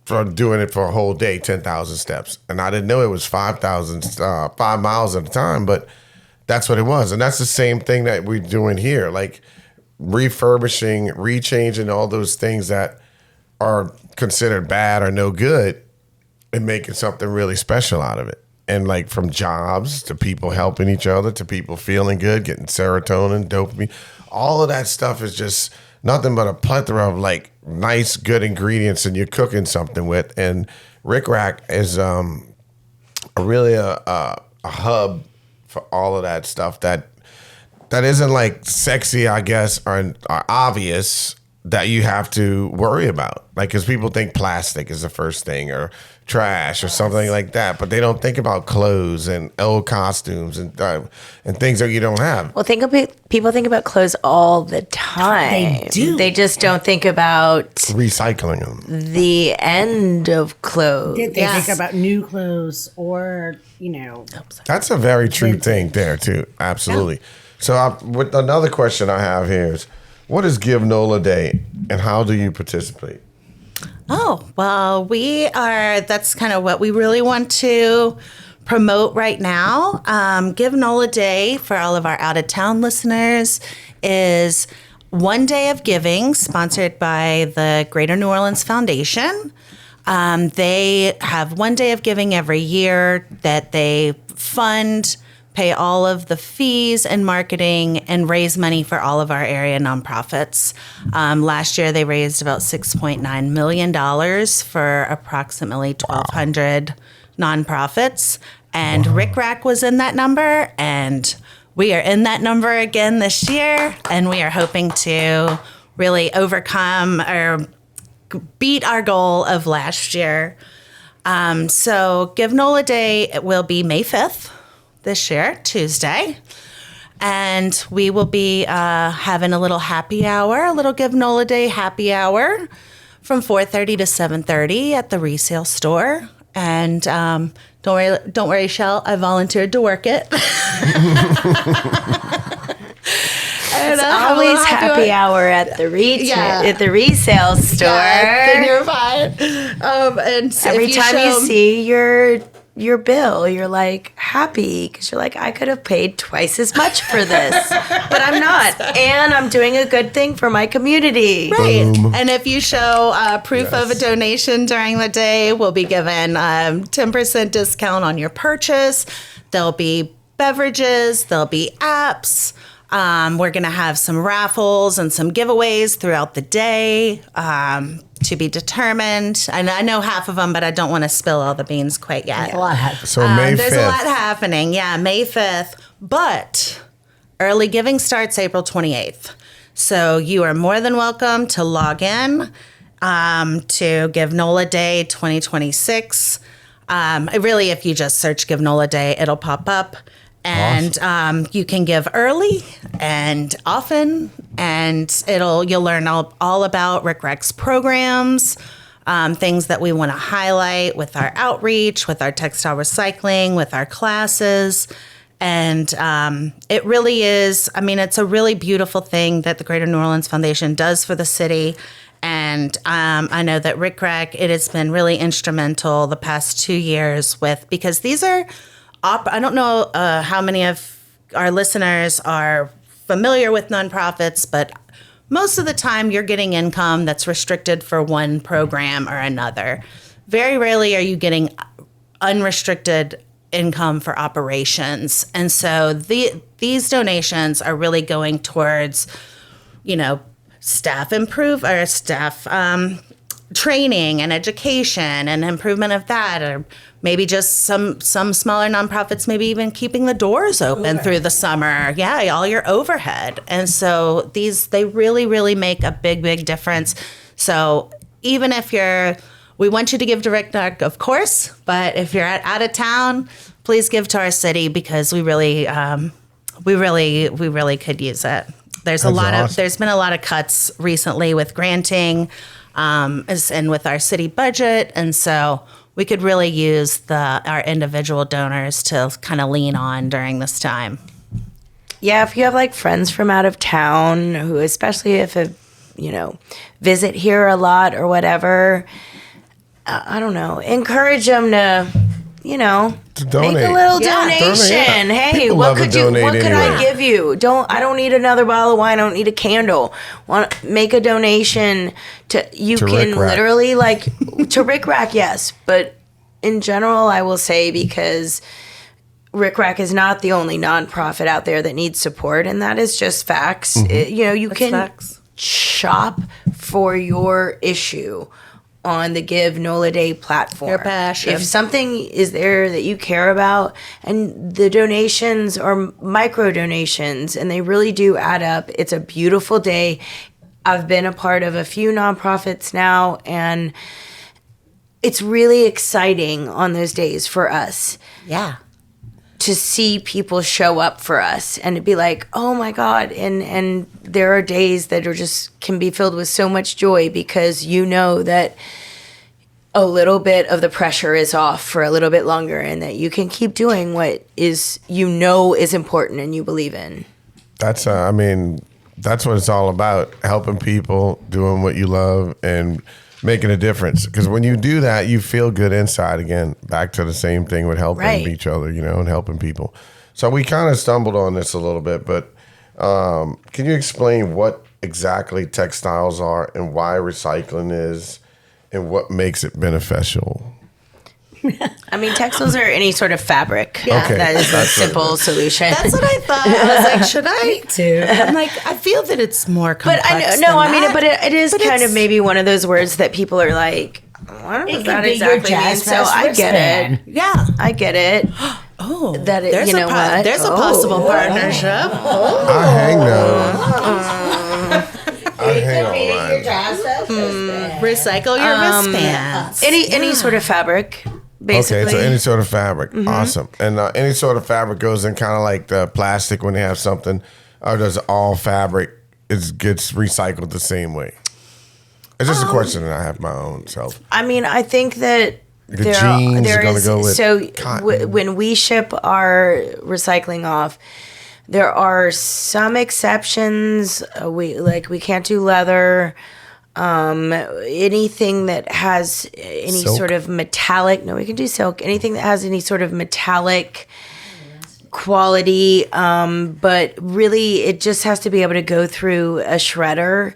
for doing it for a whole day, 10,000 steps. And I didn't know it was 5 miles at a time, but that's what it was. And that's the same thing that we're doing here, like refurbishing, rechanging all those things that are considered bad or no good and making something really special out of it. And like from jobs to people helping each other to people feeling good, getting serotonin, dopamine, all of that stuff is just nothing but a plethora of like nice, good ingredients and you're cooking something with. And RicRACK is really a hub for all of that stuff that isn't like sexy, I guess, or obvious that you have to worry about. Like, because people think plastic is the first thing or trash or something like that, but they don't think about clothes and old costumes and things that you don't have. Well, people think about clothes all the time. They do. They just don't think about recycling them. The end of clothes. They think about new clothes or, That's a very true thing there, too. Absolutely. Yeah. So with another question I have here is, what is Give NOLA Day and how do you participate? Oh, well, that's kind of what we really want to promote right now. Give NOLA Day, for all of our out-of-town listeners, is one day of giving sponsored by the Greater New Orleans Foundation. They have one day of giving every year that they fund, pay all of the fees and marketing, and raise money for all of our area nonprofits. Last year, they raised about $6.9 million for approximately 1,200 nonprofits. And RicRACK was in that number, and we are in that number again this year. And we are hoping to really overcome or beat our goal of last year. So Give NOLA Day will be May 5th. This year, Tuesday. And we will be having a little happy hour, a little Give NOLA Day happy hour from 4:30 to 7:30 at the resale store. And don't worry, Shel, I volunteered to work it. It's always happy hour at the resale store. Yeah, then you're fine. And every time you see your bill, you're like happy because you're like, I could have paid twice as much for this, but I'm not, and I'm doing a good thing for my community. Right. Boom. And if you show proof of a donation during the day, we'll be given 10% discount on your purchase. There'll be beverages, there'll be apps. We're going to have some raffles and some giveaways throughout the day. To be determined. I know half of them, but I don't want to spill all the beans quite yet. There's a lot happening. So May 5th. There's a lot happening. Yeah, May 5th. But early giving starts April 28th. So you are more than welcome to log in to Give NOLA Day 2026. Really, if you just search Give NOLA Day, it'll pop up. And you can give early and often and you'll learn all about RicRACK's programs, things that we want to highlight with our outreach, with our textile recycling, with our classes. And it really is, it's a really beautiful thing that the Greater New Orleans Foundation does for the city. And I know that RicRACK, it has been really instrumental the past 2 years because these are, I don't know how many of our listeners are familiar with nonprofits, but most of the time you're getting income that's restricted for one program or another. Very rarely are you getting unrestricted income for operations. And so these donations are really going towards, staff training and education and improvement of that, or maybe just some smaller nonprofits, maybe even keeping the doors open through the summer. Yeah, all your overhead. And so they really, really make a big, big difference. So even if we want you to give to RicRACK, of course, but if you're out of town, please give to our city because we really could use it. There's been a lot of cuts recently with granting, and with our city budget, and so we could really use our individual donors to kind of lean on during this time. Yeah, if you have like friends from out of town who, especially if visit here a lot or whatever, I don't know, encourage them to donate. Make a little donation. Hey, People what love could to donate I give you? I don't need another bottle of wine. I don't need a candle. Make a donation to RicRACK. Literally to RicRACK, yes. But in general, I will say, because RicRACK is not the only nonprofit out there that needs support, and that is just facts. You That's can facts. shop for your issue on the Give NOLA Day platform. Your passion. If something is there that you care about, and the donations are micro donations, and they really do add up. It's a beautiful day. I've been a part of a few nonprofits now, and it's really exciting on those days for us. Yeah. To see people show up for us and to be like, oh my God. And there are days that can be filled with so much joy because that a little bit of the pressure is off for a little bit longer, and that you can keep doing what is important and you believe in. That's what it's all about, helping people, doing what you love, and making a difference. Because when you do that, you feel good inside again. Back to the same thing with helping each other, and helping people. So we kind of stumbled on this a little bit, but can you explain what exactly textiles are and why recycling is and what makes it beneficial? Textiles are any sort of fabric. Yeah. Okay. That is a simple solution. That's what I thought. I was like, should I? Me too. I'm like, I feel that it's more complex. But it is kind of maybe one of those words that people are like, what does that exactly mean? So I get it. Yeah. I get it. Oh, That there's you know what? There's a possible partnership. I hang I hang all right. Recycle your wristbands. Any sort of fabric, basically. Okay, so any sort of fabric. Awesome. And any sort of fabric goes in kind of like the plastic when they have something, or does all fabric gets recycled the same way? It's just a question that I have my own self. I think that jeans are going to go with cotton. When we ship our recycling off, there are some exceptions. We can't do leather. Anything that has any Silk? sort of metallic. No, we can do silk. Anything that has any sort of metallic quality. But really, it just has to be able to go through a shredder.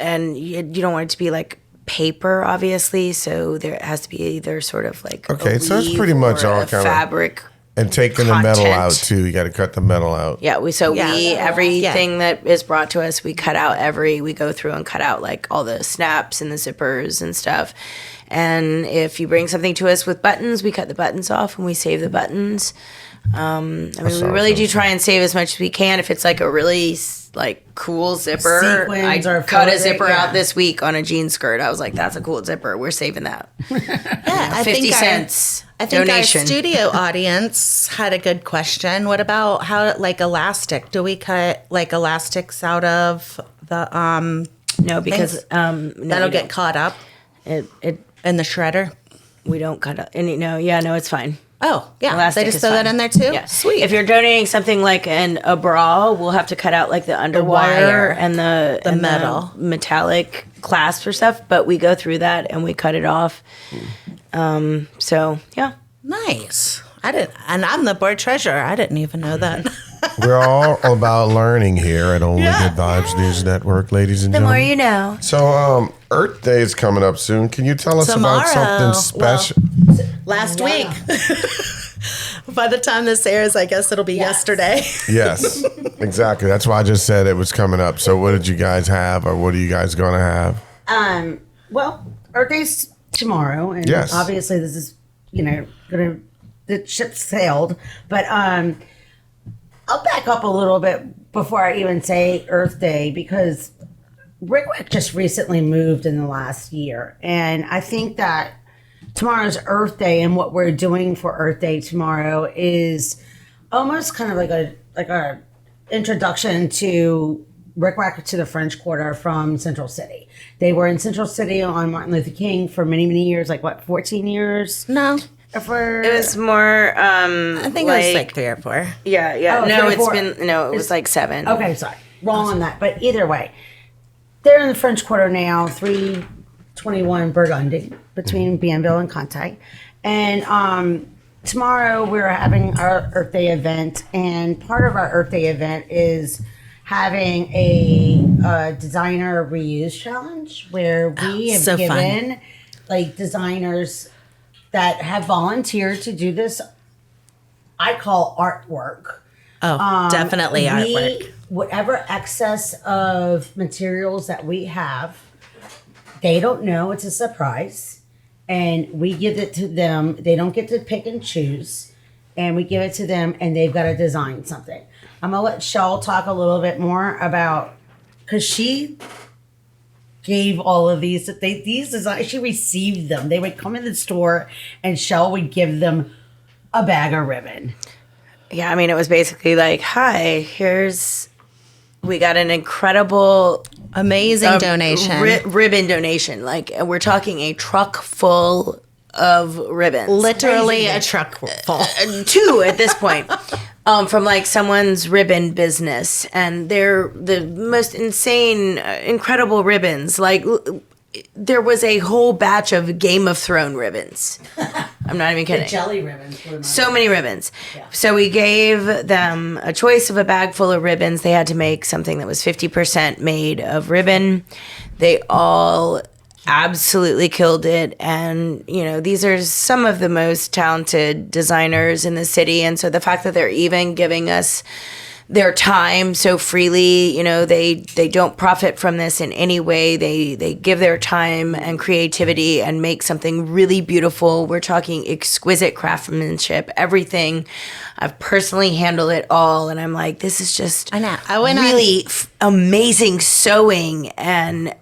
And you don't want it to be like paper, obviously. So there has to be either sort of like So it's pretty much all kind fabric. And taking the metal out too. You got to cut the metal out. Yeah, everything that is brought to us, we cut out we go through and cut out like all the snaps and the zippers and stuff. And if you bring something to us with buttons, we cut the buttons off and we save the buttons. We really do try and save as much as we can. If it's like a really cool zipper, Sequins I or cut a filigree, zipper out this week on a jean skirt. I was like, that's a cool zipper. We're saving that. Yeah, 50 cents. I think donation. our studio audience had a good question. What about how, like, elastic? Do we cut like elastics out of the No, because no, that'll we get don't. caught up It in the shredder? we don't cut up any. No, yeah, no, it's fine. Oh, yeah. Elastic They just is throw that fine. in there too? Yeah. Sweet. If you're donating something like a bra, we'll have to cut out like the underwire wire. and the metal. metallic clasp or stuff. But we go through that and we cut it off. So yeah. Nice. I didn't, and I'm the board treasurer. I didn't even know that. We're all about learning here at Only Good Vibes News Network, ladies and The more gentlemen. you know. So, Earth Day is coming up soon. Can you tell us about Tomorrow. something Well, special? Last week. By the time this airs, I guess it'll be yesterday. Yes, exactly. That's why I just said it was coming up. So, what did you guys have, or what are you guys going to have? Well, Earth Day's tomorrow, and Yes. obviously this is, the ship sailed. But I'll back up a little bit before I even say Earth Day, because RicRACK just recently moved in the last year, and I think that tomorrow's Earth Day and what we're doing for Earth Day tomorrow is almost kind of like a introduction to RicRACK to the French Quarter from Central City. They were in Central City on Martin Luther King for many, many years, 14 years? No. It was more. I think it was like 3 or 4. Yeah, yeah. Oh, No, 3 or it's 4. been it was like 7. Okay, sorry. Wrong on that. But either way, they're in the French Quarter now, 321 Burgundy, between Bienville and Kite. And tomorrow we're having our Earth Day event. And part of our Earth Day event is having a designer reuse challenge where we have so fun. given designers that have volunteered to do this, I call artwork. Oh, definitely artwork. Whatever excess of materials that we have, they don't know, it's a surprise. And we give it to them. They don't get to pick and choose. And we give it to them, and they've got to design something. I'm going to let Shel talk a little bit more about, because she gave all of these designs, she received them. They would come in the store, and Shel would give them a bag of ribbon. Yeah, I mean, it was basically like, hi, we got an incredible Amazing donation. ribbon donation. Like, we're talking a truck full of ribbons. Literally a truck full. 2 at this point. From someone's ribbon business, and they're the most insane, incredible ribbons. There was a whole batch of Game of Thrones ribbons. I'm not even kidding. Jelly ribbons. So many ribbons. So we gave them a choice of a bag full of ribbons. They had to make something that was 50% made of ribbon. They all absolutely killed it. And, these are some of the most talented designers in the city. And so the fact that they're even giving us their time so freely, they don't profit from this in any way. They give their time and creativity and make something really beautiful. We're talking exquisite craftsmanship, everything. I've personally handled it all, and I'm like, this is just really amazing sewing. And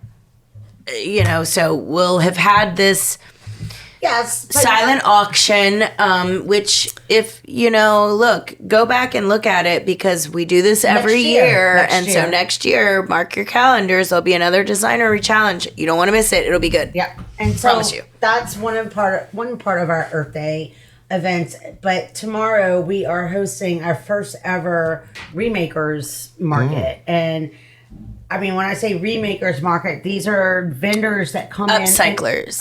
so we'll have had this silent auction, which if, go back and look at it, because we do this every year. So next year, mark your calendars. There'll be another designer challenge. You don't want to miss it. It'll be good. Yeah. And so promise you. That's one part of our Earth Day events. But tomorrow we are hosting our first ever Remakers Market. And I mean, when I say Remakers Market, these are vendors that come Upcyclers.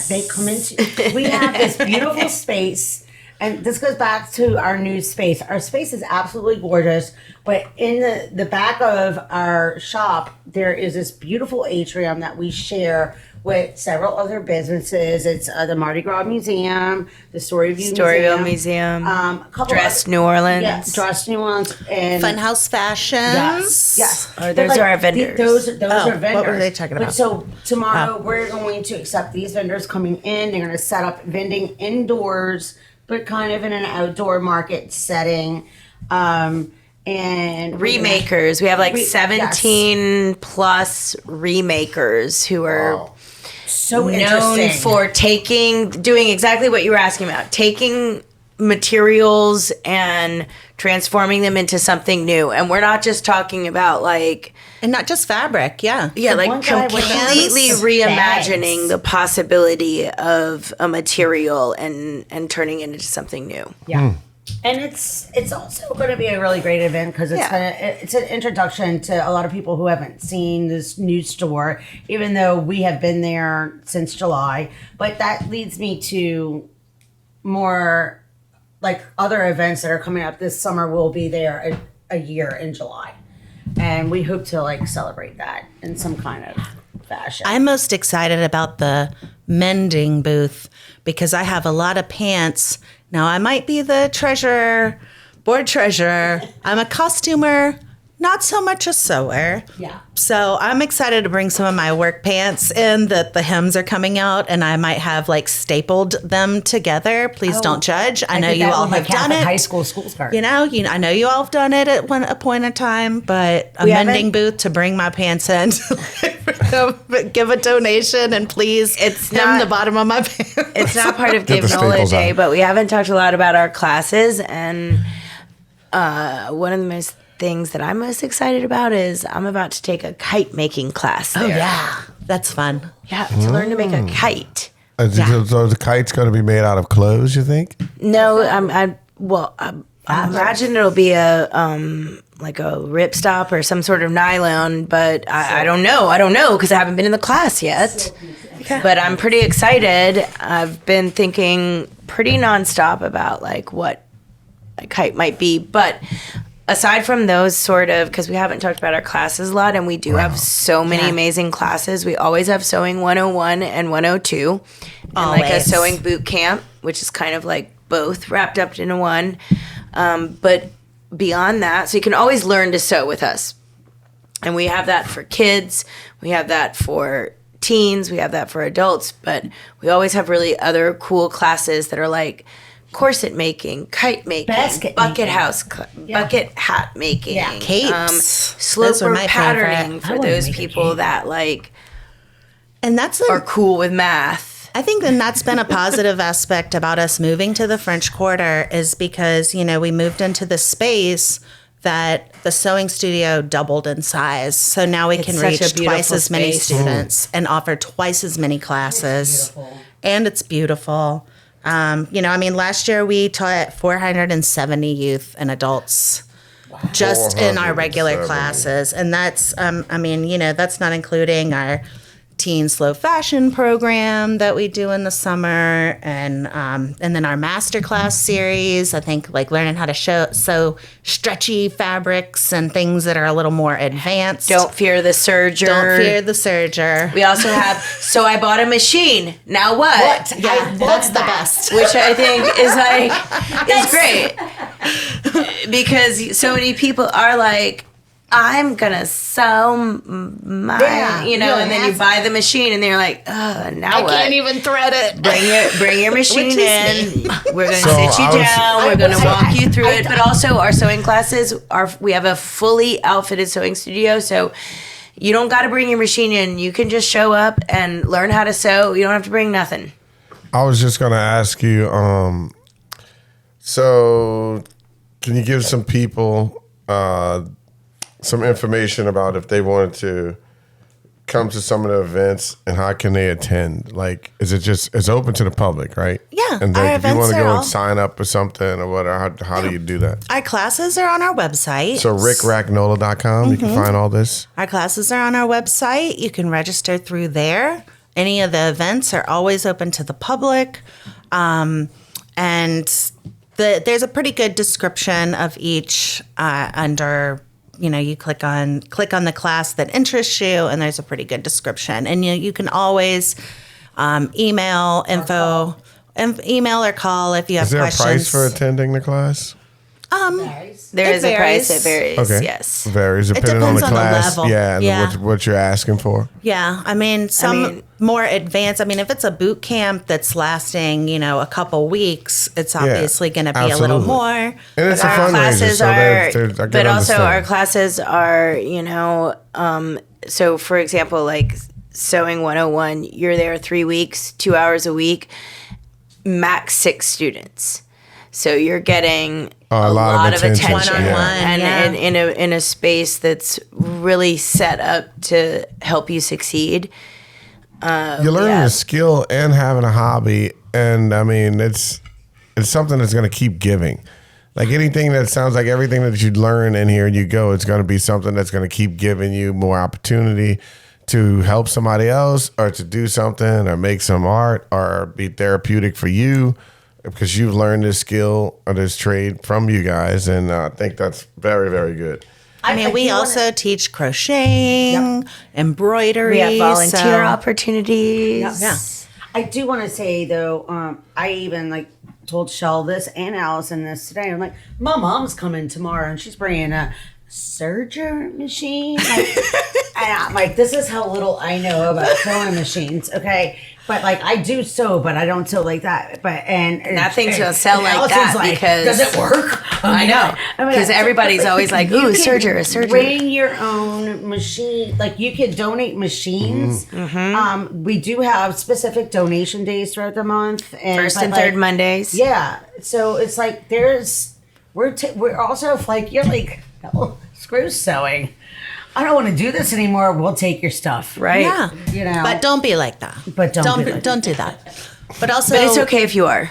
They come into. We have this beautiful space, and this goes back to our new space. Our space is absolutely gorgeous, but in the back of our shop, there is this beautiful atrium that we share with several other businesses. It's the Mardi Gras Museum, the Storyville Museum, a couple Dress New Orleans. Yeah, Dress New Orleans, and Funhouse Fashions. Yes. Those are our vendors. Those are vendors. What were they talking about? But so tomorrow we're going to accept these vendors coming in. They're going to set up vending indoors, but kind of in an outdoor market setting. And Remakers. We have 17 plus remakers who are So known interesting. for doing exactly what you were asking about, taking materials and transforming them into something new. And we're not just talking about like, And not just fabric, yeah. yeah, The like one guy with completely those reimagining bags. the possibility of a material and turning it into something new. Yeah. And it's also going to be a really great event because it's an introduction to a lot of people who haven't seen this new store, even though we have been there since July. But that leads me to more like other events that are coming up this summer. Will be there a year in July, and we hope to like celebrate that in some kind of fashion. I'm most excited about the mending booth because I have a lot of pants. Now, I might be the board treasurer. I'm a costumer, not so much a sewer. Yeah. So I'm excited to bring some of my work pants in that the hems are coming out, and I might have like stapled them together. Please don't judge. I know did you that all with my have done Catholic it. high school skirt. You know, I know you all have done it at a point in time, but a We mending haven't- booth to bring my pants in, give a donation, and please It's hem not- the bottom of my pants. It's not part of Get Give the NOLA staples Day, out. but we haven't talked a lot about our classes. And one of the most things that I'm most excited about is I'm about to take a kite making class there. Oh yeah, that's fun. Yeah, to learn to make a kite. So the kite's going to be made out of clothes, you think? No, I imagine it'll be a like a ripstop or some sort of nylon, but I don't know. I don't know because I haven't been in the class yet. But I'm pretty excited. I've been thinking pretty nonstop about like what a kite might be. But aside from those sort of, because we haven't talked about our classes a lot, and we do have so many amazing classes. We always have sewing 101 and 102, and like a Always. sewing boot camp, which is kind of like both wrapped up into one. But beyond that, so you can always learn to sew with us. And we have that for kids. We have that for teens. We have that for adults. But we always have really other cool classes that are like corset making, kite making, Basket bucket making. bucket hat making, Yeah. Capes. Those are sloper my patterning favorite. I for wanna those make a people cape. that like And that's are cool with math. I think then that's been a positive aspect about us moving to the French Quarter is because, we moved into this space that the sewing studio doubled in size. So now we can such a reach beautiful twice as many space. students and offer twice as many classes. And it's beautiful. Last year we taught 470 youth and adults just in our regular 470. classes. And that's, that's not including our teen slow fashion program that we do in the summer, and then our masterclass series. I think like learning how to sew stretchy fabrics and things that are a little more advanced. Don't fear the serger. Don't fear the serger. We also have, so I bought a machine. Now what? Yeah, that's the best. Which I think is great. Because so many people are like, I'm gonna sew my, and then you buy the machine and they're like, now what? I can't even thread it. Bring your machine Which is in. We're gonna So sit you I was- down. We're gonna walk you through it. But also our sewing classes we have a fully outfitted sewing studio, so you don't got to bring your machine in. You can just show up and learn how to sew. You don't have to bring nothing. I was just going to ask you, so can you give some people some information about if they wanted to come to some of the events and how can they attend? Like, is it just, it's open to the public, right? Yeah, And our like, if you want events to are go all- and sign up or something or whatever, how do you do that? Our classes are on our website. So RicRACKNOLA.com, you can find all this. Our classes are on our website. You can register through there. Any of the events are always open to the public. And there's a pretty good description of each under, you click on the class that interests you, and there's a pretty good description. And you can always email info, email or call if you have Is there questions. a price for attending the class? There It is a price. varies. It varies. Okay. Yes. Varies depending on the depends on the class. level. Yeah, and Yeah. what you're asking for. Yeah, some more advanced. If it's a boot camp that's lasting, a couple weeks, it's obviously going to be a little absolutely. more. And it's a Our fundraiser, classes so are, I but also understand. our classes are, so for example, like Sewing 101, you're there 3 weeks, 2 hours a week, max 6 students. So you're getting a lot of attention One-on-one, and in a space that's really set up to help you succeed. You're learning a skill and having a hobby, and I mean it's something that's going to keep giving. Like anything that sounds like everything that you learn in here you go, it's going to be something that's going to keep giving you more opportunity to help somebody else or to do something or make some art or be therapeutic for you because you've learned this skill or this trade from you guys. And I think that's very, very good. I mean, we also teach crocheting, embroidery. We have volunteer opportunities. Yeah. I do want to say though, I even told Shel this and Allison this today. I'm like, my mom's coming tomorrow and she's bringing a serger machine. And I'm like, this is how little I know about sewing machines. Okay. But I do sew, but I don't sew like that. But nothing's gonna sell like that because does it work? I know because everybody's always like, "Ooh, a serger." Bring your own machine. You can donate machines. Mm-hmm. We do have specific donation days throughout the month, and first and third Mondays. Yeah, so it's we're also you're oh, screw sewing. I don't want to do this anymore. We'll take your stuff. Right. Yeah. But don't be like that. But don't do that. But also, but it's okay if you are.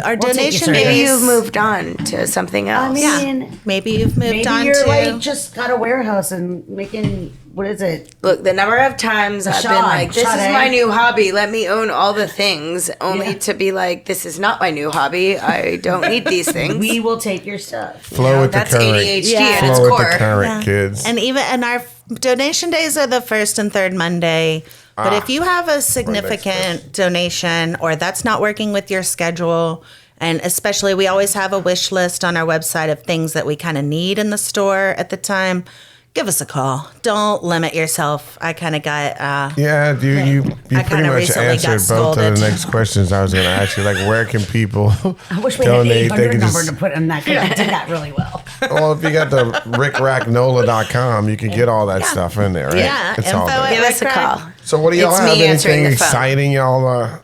Our donation. Maybe you've moved on to something else. I mean, maybe you've moved on. Maybe you're you're just got a warehouse and making. What is it? Look, the number of times I've been like, this is my new hobby. Let me own all the things, only to be like, this is not my new hobby. I don't need these things. We will take your stuff. Flow with the that's current. ADHD at its Flow core. with the current, kids. And our donation days are the first and third Monday. But if you have a significant donation or that's not working with your schedule, and especially we always have a wish list on our website of things that we kind of need in the store at the time, give us a call. Don't limit yourself. I kind of got... you pretty much answered both of the next questions I was going to ask you. Where can people I wish we donate? had an 800 number to put in that because I did that really well. Well, if you got the RicRACK.NOLA.com, you can get all that stuff in there, right? Yeah, it's all there. Give us a call. So what do y'all It's have? me answering Anything the phone. exciting y'all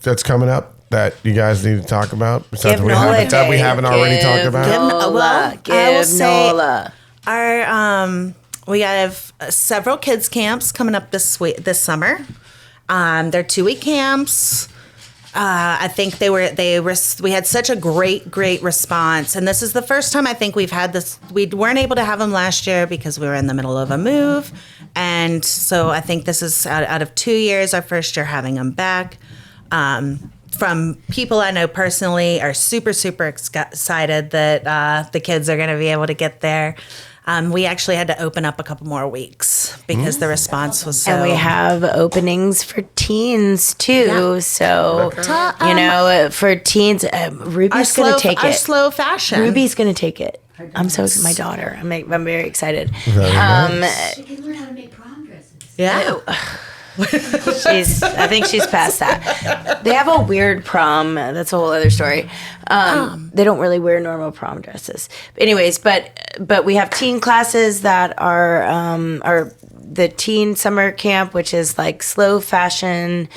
that's coming up that you guys need to talk about? Besides Give we NOLA haven't, that we Day. haven't already talked about? I will say NOLA. We have several kids camps coming up this summer. They're 2-week camps. I think we had such a great response, and this is the first time I think we've had this. We weren't able to have them last year because we were in the middle of a move, and so I think this is out of 2 years our first year having them back. From people I know personally are super excited that the kids are going to be able to get there. We actually had to open up a couple more weeks because the response was so... And we have openings for teens, too. Yeah. So, for teens, Ruby's going to take it. Our slow fashion. Ruby's going to take it. I'm my daughter. I'm very excited. Nice. She can learn how to make prom dresses. Yeah. I think she's past that. They have a weird prom. That's a whole other story. They don't really wear normal prom dresses. Anyways, but we have teen classes that are the teen summer camp, which is slow fashion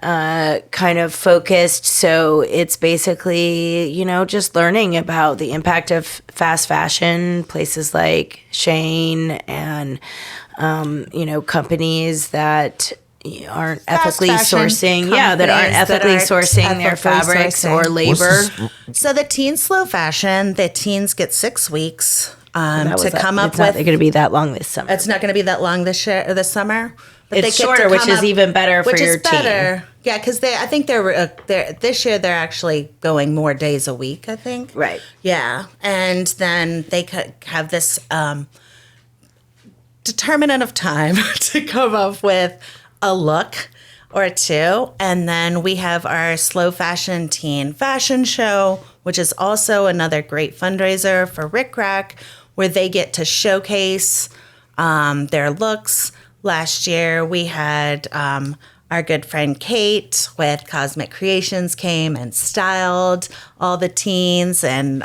kind of focused. So it's basically, just learning about the impact of fast fashion, places like Shane and companies that aren't ethically sourcing. Yeah, that aren't ethically sourcing their fabrics or labor. So the teen slow fashion, the teens get 6 weeks to come up with. It's not going to be that long this summer. It's not going to be that long this summer. But it's shorter, which is even better for your teen. Yeah, because I think they're this year they're actually going more days a week. I think. Right. Yeah, and then they could have this determinant of time to come up with a look or two. And then we have our slow fashion teen fashion show, which is also another great fundraiser for RicRACK, where they get to showcase their looks. Last year we had our good friend Kate with Cosmic Creations came and styled all the teens, and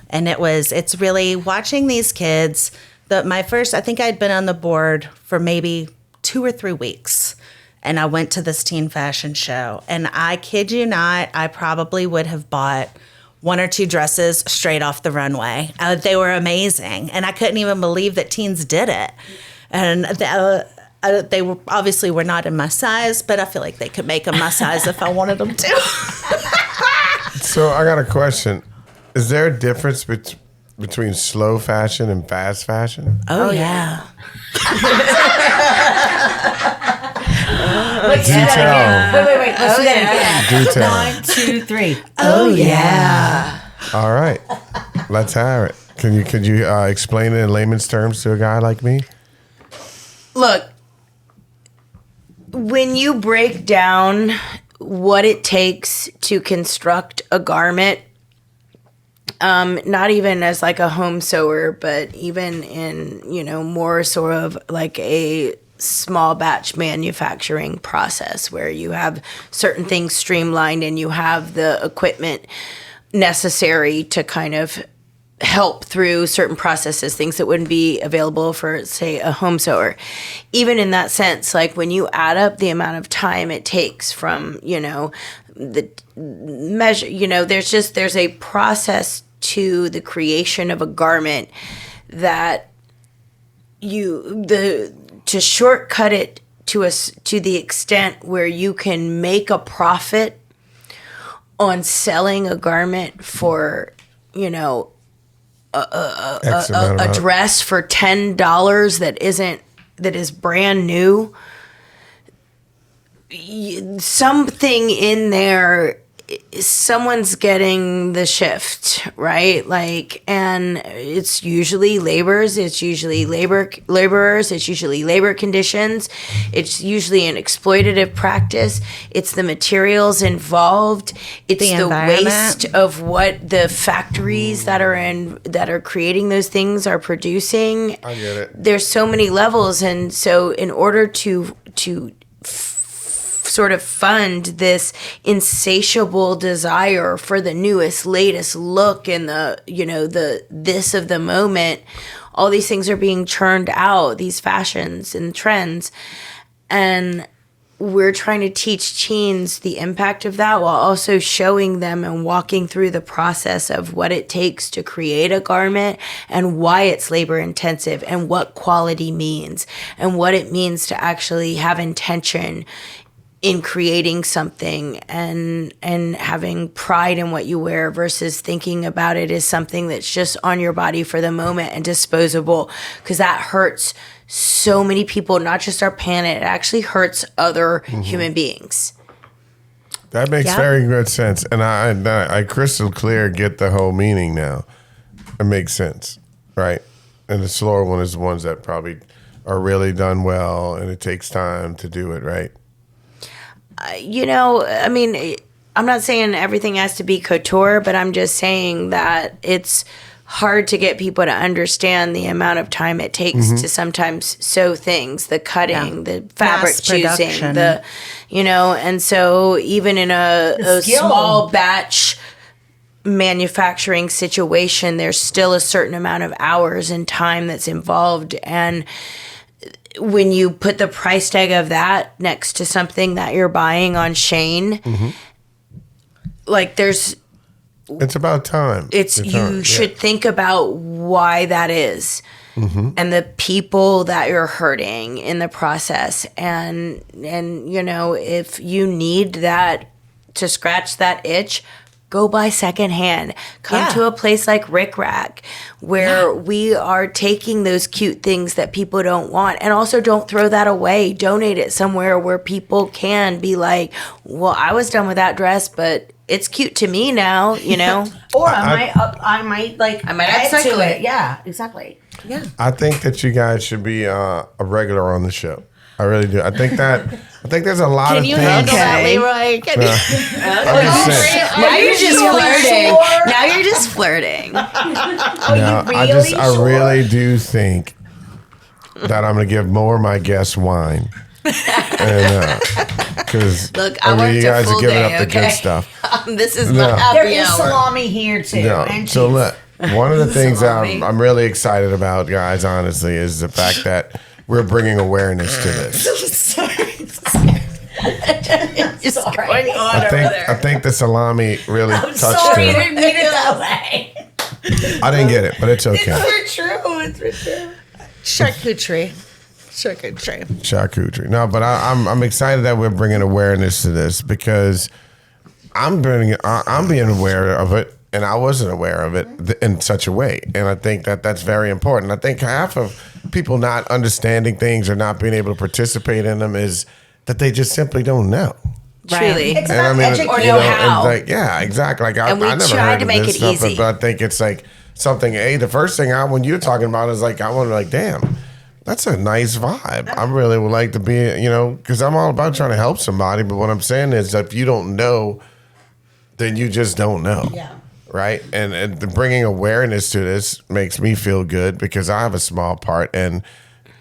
it's really watching these kids. I think I'd been on the board for maybe 2 or 3 weeks. And I went to this teen fashion show. And I kid you not, I probably would have bought 1 or 2 dresses straight off the runway. They were amazing. And I couldn't even believe that teens did it. And they were obviously were not in my size, but I feel like they could make them my size if I wanted them to. So I got a question. Is there a difference between slow fashion and fast fashion? Oh yeah. Let's do that again. Wait. Let's do that again. Do tell. 1, 2, 3. Oh yeah. All right. Let's have it. Could you explain it in layman's terms to a guy like me? Look, when you break down what it takes to construct a garment, not even as like a home sewer, but even in, more sort of like a small batch manufacturing process where you have certain things streamlined and you have the equipment necessary to kind of help through certain processes, things that wouldn't be available for, say, a home sewer. Even in that sense, like when you add up the amount of time it takes from, the measure, there's a process to the creation of a garment that to shortcut it to the extent where you can make a profit on selling a garment for, a dress for $10 that is brand new. Something in there, someone's getting the shift, right? Like, and it's usually laborers, it's usually laborers, it's usually labor conditions, it's usually an exploitative practice, it's the materials involved, it's the waste of what the factories that are creating those things are producing. I get it. There's so many levels, and so in order to sort of fund this insatiable desire for the newest, latest look and the this of the moment, all these things are being churned out, these fashions and trends, and we're trying to teach teens the impact of that while also showing them and walking through the process of what it takes to create a garment and why it's labor intensive and what quality means and what it means to actually have intention in creating something and having pride in what you wear versus thinking about it as something that's just on your body for the moment and disposable, because that hurts so many people, not just our planet. It actually hurts other human beings. That makes very good sense. And I crystal clear get the whole meaning now. It makes sense, right? And the slower one is the ones that probably are really done well and it takes time to do it, right? I mean, I'm not saying everything has to be couture, but I'm just saying that it's hard to get people to understand the amount of time it takes to sometimes sew things, the cutting, the fabric choosing, and so even in a small batch manufacturing situation, there's still a certain amount of hours and time that's involved. And when you put the price tag of that next to something that you're buying on Shane, like it's about time. You should think about why that is and the people that you're hurting in the process. And if you need that to scratch that itch, go buy secondhand. Come to a place like RicRACK where we are taking those cute things that people don't want, and also don't throw that away. Donate it somewhere where people can be like, well, I was done with that dress, but it's cute to me now, Or I might add to upcycle it. Yeah, exactly. Yeah. I think that you guys should be a regular on the show. I really do. I think there's a lot of things. Can you handle that, Leroy? Now you're just flirting. Now you're just flirting. I really do think that I'm going to give more of my guests wine. Because look, you guys are giving up the good stuff. This is my happy There is hour. salami here too. No. And So cheese. look, one of the things I'm really excited about, guys, honestly, is the fact that we're bringing awareness to this. Just going on over there. I think the salami really touched Sorry, I her. didn't mean it that way. I didn't get it, but it's okay. It's for true. It's for true. Charcuterie. Charcuterie. No, but I'm excited that we're bringing awareness to this because I'm being aware of it, and I wasn't aware of it in such a way. And I think that that's very important. I think half of people not understanding things or not being able to participate in them is that they just simply don't know. Truly. It's And about educating. Or know how. it's like, yeah, exactly. Like I And we never tried heard to of make this it stuff, easy. but I think it's like something. The first thing when you're talking about is like I want to like, damn, that's a nice vibe. I really would like to be, because I'm all about trying to help somebody. But what I'm saying is, if you don't know, then you just don't know. Yeah. Right. And bringing awareness to this makes me feel good because I have a small part in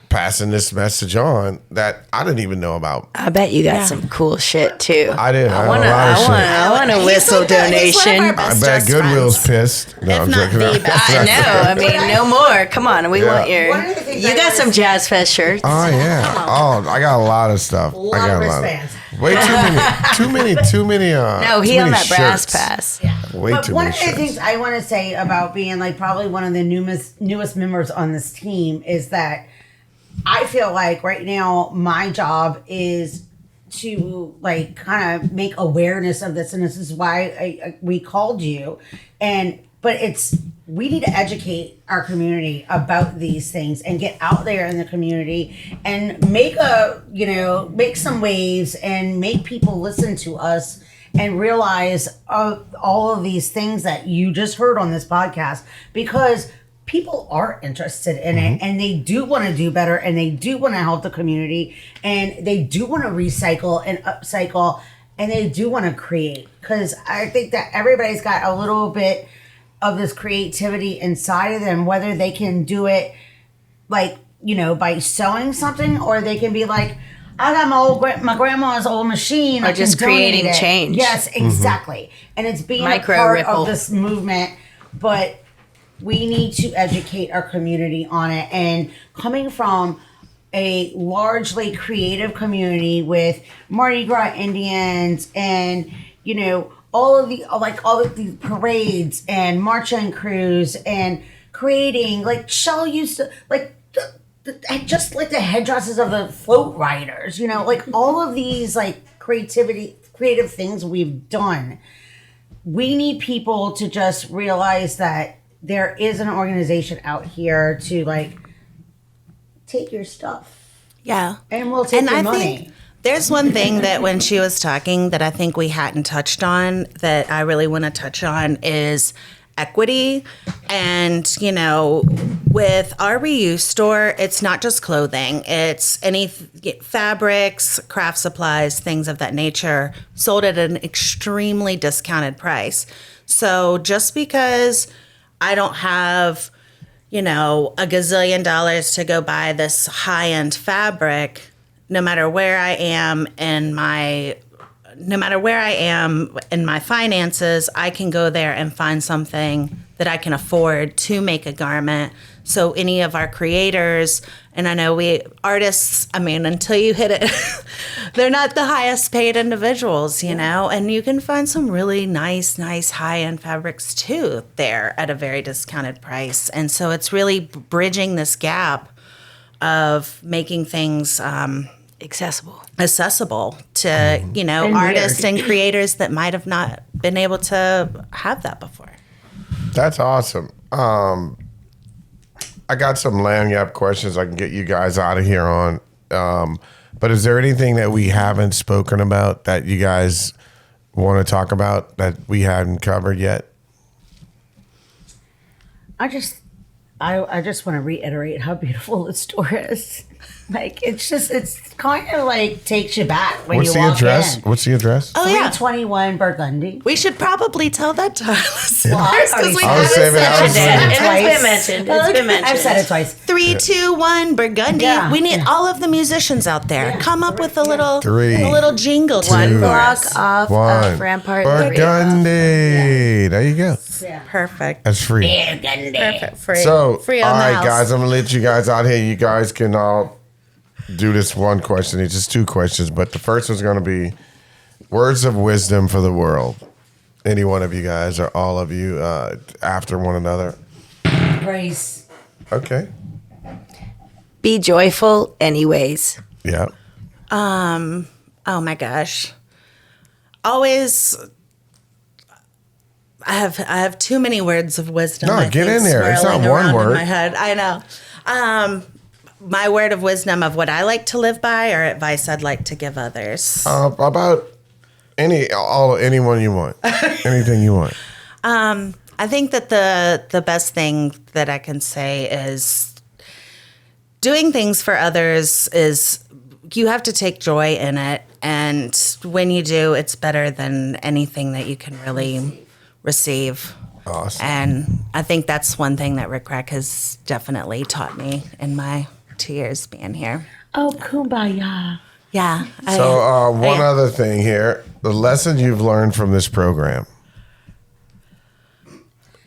passing this message on that I didn't even know about. I bet you got some cool shit too. I did. I want a whistle donation. I bet Goodwill's pissed. No, I'm joking. I know. I mean, no more. Come on, we want your. One of the things You I got wanna some say- Jazz Fest shirts. Oh yeah. Oh, I got a lot of stuff. I got a lot. Way too many. No, he on that brass shirts. pass. Way But too one many of the shirts. things I want to say about being like probably one of the newest members on this team is that I feel like right now my job is to like kind of make awareness of this, and this is why we called you. But we need to educate our community about these things and get out there in the community and make some waves and make people listen to us and realize all of these things that you just heard on this podcast, because people are interested in it and they do want to do better and they do want to help the community and they do want to recycle and upcycle and they do want to create, because I think that everybody's got a little bit of this creativity inside of them, whether they can do it like, by sewing something, or they can be like, I got my grandma's old machine. Or I just can donate creating it. change. Yes, exactly. And it's being Micro a part ripple. of this movement, but we need to educate our community on it. And coming from a largely creative community with Mardi Gras Indians and, all of these parades and marching crews and creating, like Shel used to, like, just like the headdresses of the float riders, like all of these like creative things we've done. We need people to just realize that there is an organization out here to like take your stuff Yeah. and we'll take your money. Think there's one thing that when she was talking that I think we hadn't touched on that I really want to touch on is equity. And, with our reuse store, it's not just clothing. It's any fabrics, craft supplies, things of that nature sold at an extremely discounted price. So just because I don't have, a gazillion dollars to go buy this high-end fabric, no matter where I am in my finances, I can go there and find something that I can afford to make a garment. So any of our creators, and I know artists, until you hit it, they're not the highest paid individuals, and you can find some really nice high-end fabrics too there at a very discounted price. And so it's really bridging this gap of making things accessible to artists and creators that might have not been able to have that before. That's awesome. I got some lanyard questions I can get you guys out of here on. But is there anything that we haven't spoken about that you guys want to talk about that we haven't covered yet? I just want to reiterate how beautiful the store is. Like, it's kind of like takes you back when What's you the walk address? in. What's the address? Oh, yeah. 321 Burgundy. We should probably tell that to our listeners Well, I because we I was haven't saving said it. I was it. It has been mentioned. It's been mentioned. I've said it twice. 321 Burgundy. Yeah. We need all of the musicians out there. Yeah. Come up with a little jingle. One Two, block off One. of Rampart. Burgundy. There you go. Yeah. Perfect. That's free. Perfect. Free. So, Free all on the right, house. guys, I'm going to let you guys out here. You guys can all do this one question. It's just 2 questions, but the first one's going to be words of wisdom for the world. Any one of you guys or all of you after one another. Grace. Okay. Be joyful anyways. Yeah. Oh my gosh. Always I have too many words of wisdom. No, get in there. It's not swirling one around word. in my head. I know. My word of wisdom of what I like to live by or advice I'd like to give others. About anyone you want. Anything you want. I think that the best thing that I can say is doing things for others is you have to take joy in it. And when you do, it's better than anything that you can really receive. Awesome. And I think that's one thing that RicRACK has definitely taught me in my 2 years being here. Oh, kumbaya. Yeah. So one other thing here. The lesson you've learned from this program.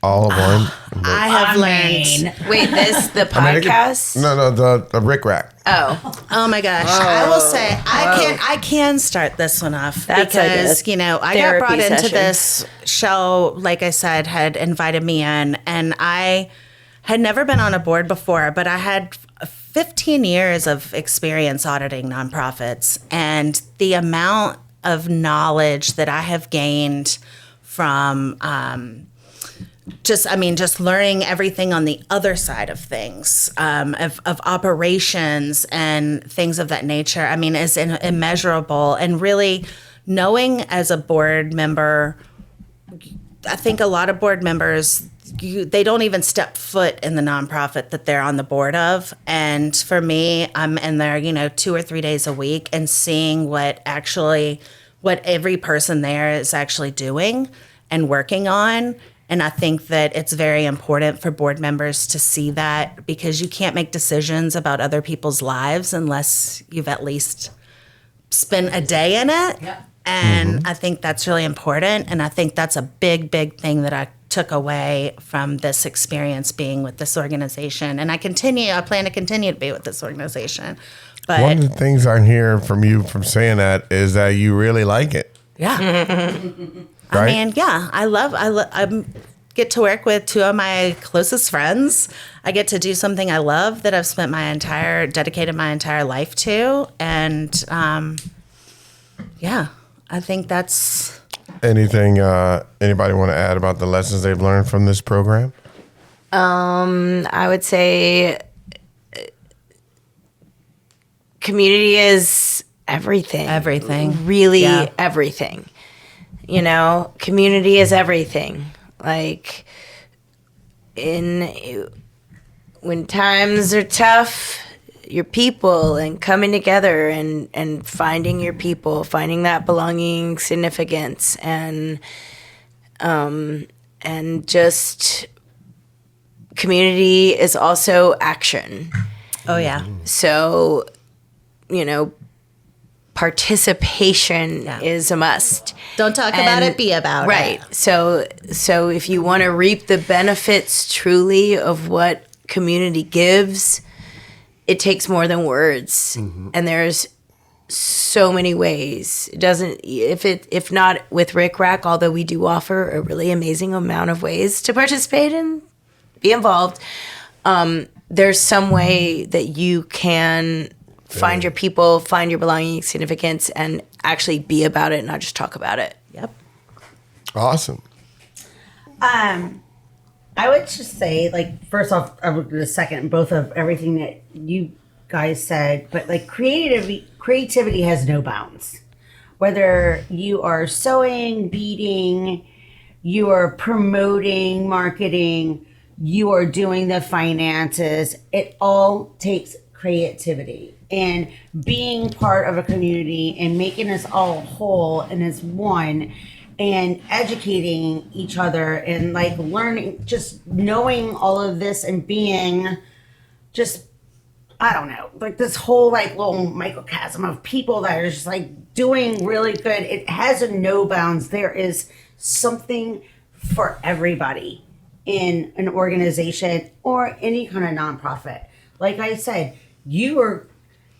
All of one. I have learned. Wait, the podcast? No, the RicRACK. Oh my gosh! I will say I can start this one off That's because like a I got brought therapy into session. this show. Like I said, had invited me in, and I had never been on a board before, but I had 15 years of experience auditing nonprofits, and the amount of knowledge that I have gained from just learning everything on the other side of things, of operations and things of that nature, is immeasurable. And really knowing as a board member, I think a lot of board members, they don't even step foot in the nonprofit that they're on the board of. And for me, I'm in there, 2 or 3 days a week and seeing what every person there is actually doing and working on. And I think that it's very important for board members to see that because you can't make decisions about other people's lives unless you've at least spent a day in it. Yeah. And I think that's really important. And I think that's a big, big thing that I took away from this experience being with this organization. And I plan to continue to be with this organization. But One of the things I'm hearing from you from saying that is that you really like it. yeah. Right? I get to work with 2 of my closest friends. I get to do something I love that I've spent dedicated my entire life to. And I think that's... Anything anybody want to add about the lessons they've learned from this program? I would say community is everything. Everything. Really Yeah. everything. Community is everything. Like when times are tough, your people and coming together and finding your people, finding that belonging, significance, and just community is also action. Oh, yeah. So, participation is a must. Don't talk about it, be about it. Right. So if you want to reap the benefits truly of what community gives, it takes more than words. And there's so many ways. It doesn't, if not with RicRACK, although we do offer a really amazing amount of ways to participate and be involved, there's some way that you can find your people, find your belonging, significance, and actually be about it, not just talk about it. Yep. Awesome. I would just say, first off, I would second both of everything that you guys said, but creativity has no bounds. Whether you are sewing, beading, you are promoting, marketing, you are doing the finances, it all takes creativity. And being part of a community and making us all whole and as one and educating each other and learning, just knowing all of this and being just, I don't know, this whole little microcosm of people that are just doing really good. It has no bounds. There is something for everybody in an organization or any kind of nonprofit. Like I said, you are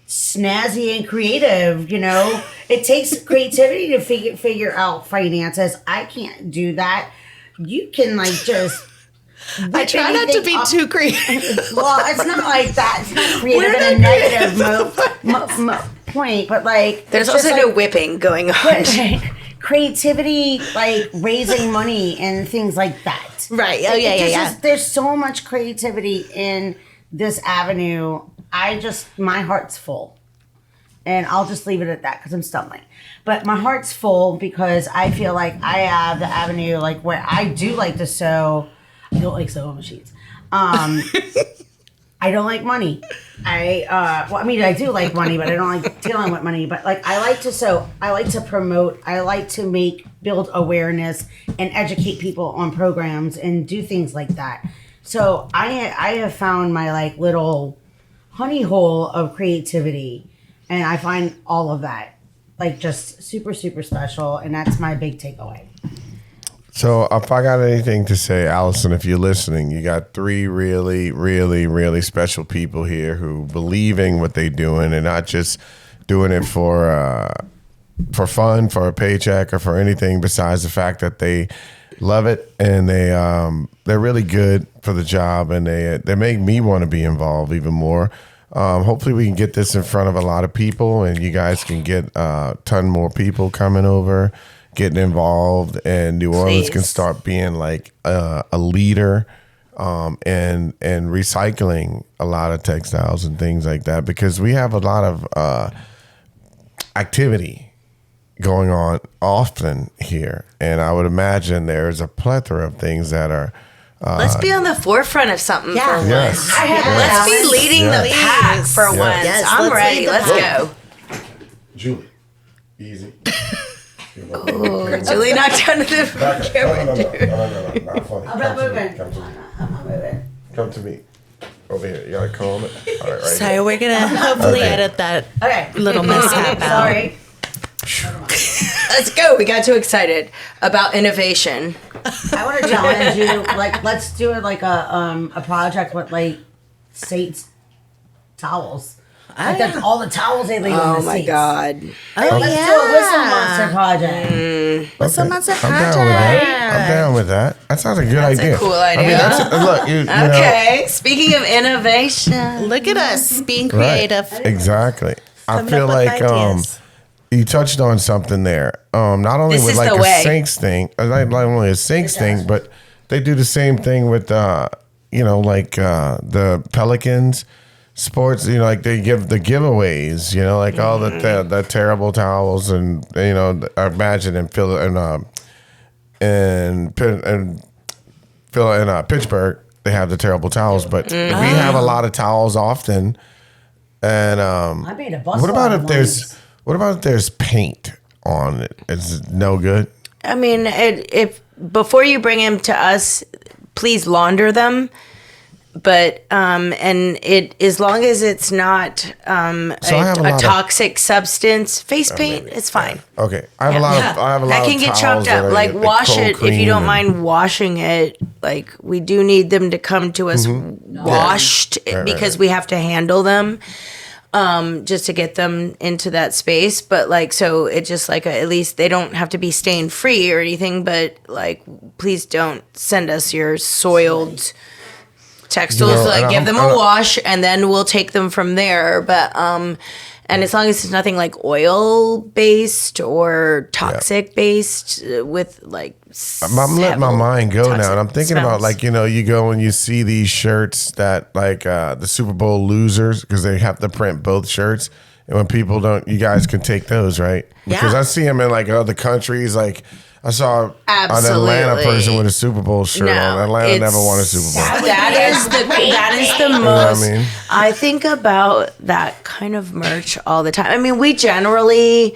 snazzy and creative, you know? It takes creativity to figure out finances. I can't do that. You can like just I try not to be too creative. Well, it's not like that. It's not creative in a negative point, but like There's also no whipping going on. Creativity, like raising money and things like that. Right. Oh, yeah. There's so much creativity in this avenue. My heart's full. And I'll just leave it at that because I'm stumbling. But my heart's full because I feel like I have the avenue like where I do like to sew. I don't like sewing machines. I don't like money. I do like money, but I don't like dealing with money. But like, I like to sew. I like to promote. I like to build awareness and educate people on programs and do things like that. So I have found my like little honey hole of creativity, and I find all of that like just super, super special. And that's my big takeaway. So if I got anything to say, Allison, if you're listening, you got 3 really, really, really special people here who believe in what they're doing and not just doing it for fun, for a paycheck, or for anything besides the fact that they love it and they're really good for the job, and they make me want to be involved even more. Hopefully we can get this in front of a lot of people, and you guys can get a ton more people coming over, getting involved, and New Orleans can start being like a leader and recycling a lot of textiles and things like that, because we have a lot of activity going on often here, and I would imagine there's a plethora of things that are Let's be on the forefront of something for once. Yes. Let's be leading the pack for once. Yes, I'm ready. Let's go. Julie, easy. Julie knocked down to the camera. No, not funny. I'm not moving. Come to me. Come to me. Over here. You gotta comb it. All right, right So here. we're gonna hopefully edit that little mishap out. Sorry. Let's go. We got too excited about innovation. I want to challenge you. Like, let's do it like a project with like Saints towels. Like that's all the towels they leave on the Oh my seats. God. Oh, Let's do a Whistle Monster project. Whistle Monster I'm down with that. That sounds a good idea. a cool idea. I mean, look, you know, Okay. Speaking of innovation. Look at us being right. creative. Exactly. I Coming feel up with like ideas. you touched on something there. Not only This with is like the a way. sinks thing, not only a sinks thing, but they do the same thing with like the Pelicans sports. You know, like they give the giveaways. You know, like all the terrible towels, and you know, I imagine in Pittsburgh they have the terrible towels, but we have a lot of towels often. And I made a bustle what about out if of there's ones. what about if there's paint on it? Is it no good? I mean, if before you bring him to us, please launder them. But and it as long as it's not a toxic substance, face paint, it's fine. Okay, I have a lot That can get chopped up. Like wash it if you don't mind washing it. Like we do need them to come to us washed because we have to handle them. Just to get them into that space, but like so it just like at least they don't have to be stain free or anything, but like please don't send us your soiled textiles. Give them a wash and then we'll take them from there, but and as long as it's nothing like oil based or toxic based with like I'm letting my mind go now, and I'm thinking about smells. like, you know, you go and you see these shirts that like the Super Bowl losers, because they have to print both shirts, and when people don't, you guys can take those, right? Because I see them in like other countries. Like I saw an Atlanta person with a Super Bowl shirt on. Atlanta never won a Super Bowl. That is the most. You know what I mean? I think about that kind of merch all the time. I mean, we generally.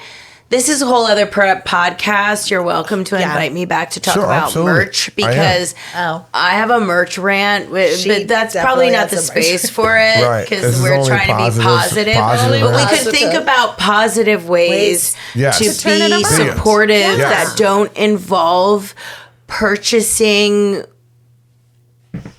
This is a whole other podcast. You're welcome to invite me back to talk about absolutely. merch because I have a merch rant, but that's probably not the space for it Right. because This is we're only trying to be positive. positive But we rant. could think about positive ways Yes. to Turn it be around. supportive Yes. that don't involve purchasing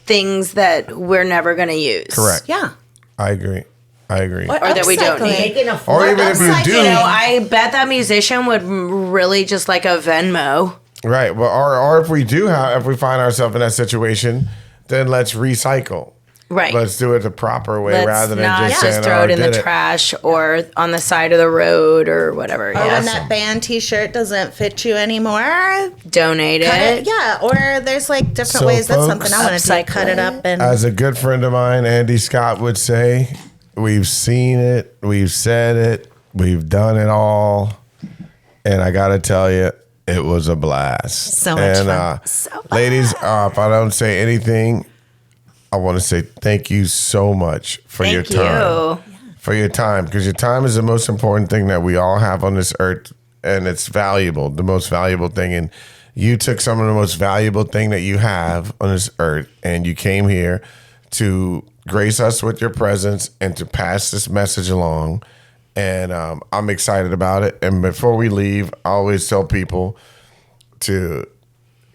things that we're never going to use. Correct. Yeah. I agree. I agree. Or that we don't need. Making a Or even if you do, You know, I bet that musician would really just like a Venmo. right? Well, or if we do have, if we find ourselves in that situation, then let's recycle. Right. Let's do it the proper way Let's rather than not just just saying, throw "Oh, it in the did trash or on the side of the road or whatever. Or Yeah. when that band T-shirt doesn't fit you anymore, Donate cut it. it. Yeah, or there's like different So, ways. That's folks, something I want to do. upcycle Cut it up and As a good friend of mine, Andy Scott, would say, we've seen it, we've said it, we've done it all. And I got to tell you, it was a blast. So much and, fun. Ladies, if I don't say anything, I want to say thank you so much for your Thank time. you. For your time, because your time is the most important thing that we all have on this earth, and it's valuable, the most valuable thing. And you took some of the most valuable thing that you have on this earth, and you came here to grace us with your presence and to pass this message along. And I'm excited about it. And before we leave, I always tell people to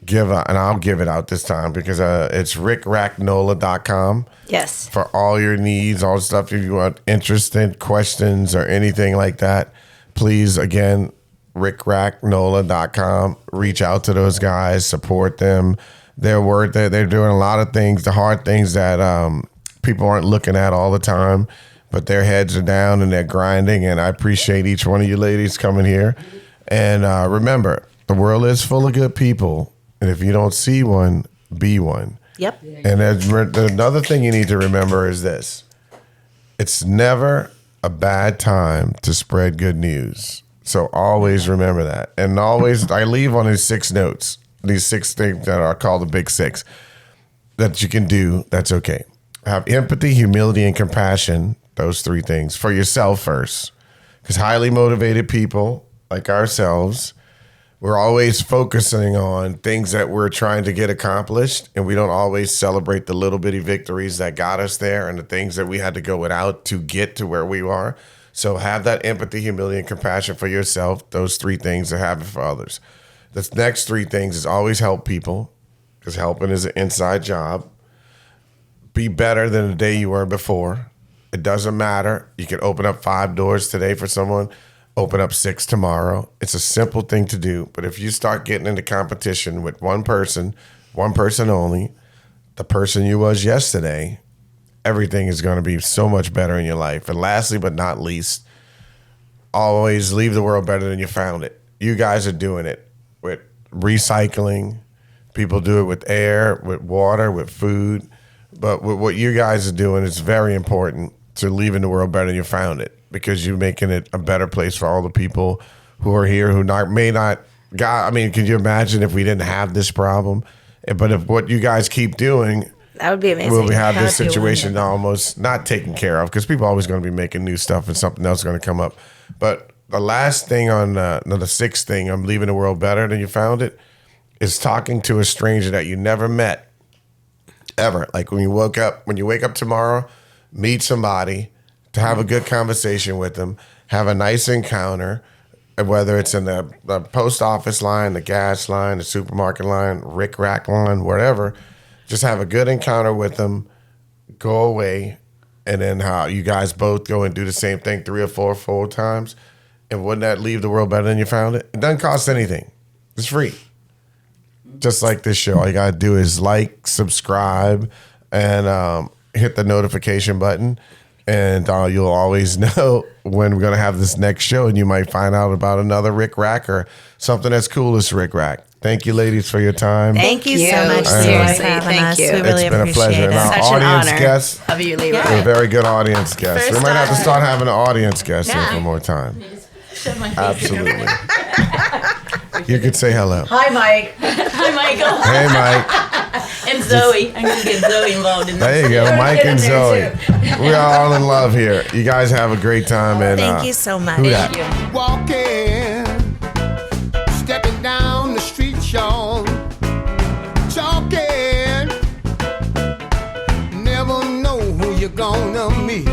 give out, and I'll give it out this time because it's RicRACK.NOLA.com. Yes. For all your needs, all the stuff if you want, interested, questions, or anything like that, please, again, RicRACK.NOLA.com. Reach out to those guys, support them. They're worth it. They're doing a lot of things, the hard things that people aren't looking at all the time, but their heads are down and they're grinding. And I appreciate each one of you ladies coming here. And remember, the world is full of good people. And if you don't see one, be one. Yep. And another thing you need to remember is this. It's never a bad time to spread good news. So always remember that. And always, I leave on these 6 notes, these 6 things that are called the big 6 that you can do. That's okay. Have empathy, humility, and compassion. Those 3 things for yourself first. Because highly motivated people like ourselves, we're always focusing on things that we're trying to get accomplished, and we don't always celebrate the little bitty victories that got us there and the things that we had to go without to get to where we are. So have that empathy, humility, and compassion for yourself. Those 3 things to have it for others. The next 3 things is always help people, because helping is an inside job. Be better than the day you were before. It doesn't matter. You can open up 5 doors today for someone. Open up 6 tomorrow. It's a simple thing to do. But if you start getting into competition with one person only, the person you was yesterday, everything is going to be so much better in your life. And lastly, but not least, always leave the world better than you found it. You guys are doing it with recycling. People do it with air, with water, with food. But with what you guys are doing, it's very important to leaving the world better than you found it, because you're making it a better place for all the people who are here who may not. God, I mean, could you imagine if we didn't have this problem? But if what you guys keep doing, That would be amazing. we'll have this That'd be situation almost not taken care of, because people are always going to be making new stuff and something else is going to come up. But the last thing on the 6th thing, I'm leaving the world better than you found it, is talking to a stranger that you never met ever. Like when you wake up tomorrow, meet somebody, to have a good conversation with them, have a nice encounter, whether it's in the post office line, the gas line, the supermarket line, RicRACK line, whatever. Just have a good encounter with them, go away, and then how you guys both go and do the same thing 3 or 4 times. And wouldn't that leave the world better than you found it? It doesn't cost anything. It's free. Just like this show. All you got to do is like, subscribe, and hit the notification button. And you'll always know when we're going to have this next show, and you might find out about another RicRACK or something that's cool as RicRACK. Thank you, ladies, for your time. Thank you so much, Seriously, Leroy, for having thank us. you. We really It's been a appreciate pleasure. it. And our Such an audience honor guests, of you, Leroy. we're very good audience guests. First We might have to time. start having an audience guest Yeah. in for more time. Absolutely. You could say hello. Hi, Mike. Hi, Michael. Hey, Mike. And Zoe. I'm going to get Zoe involved in this. There you go, Mike and Zoe. We're all in love here. You guys have a great time. And Thank you so much. who dat? Walking, stepping down the street, y'all. Talking, never know who you're gonna meet.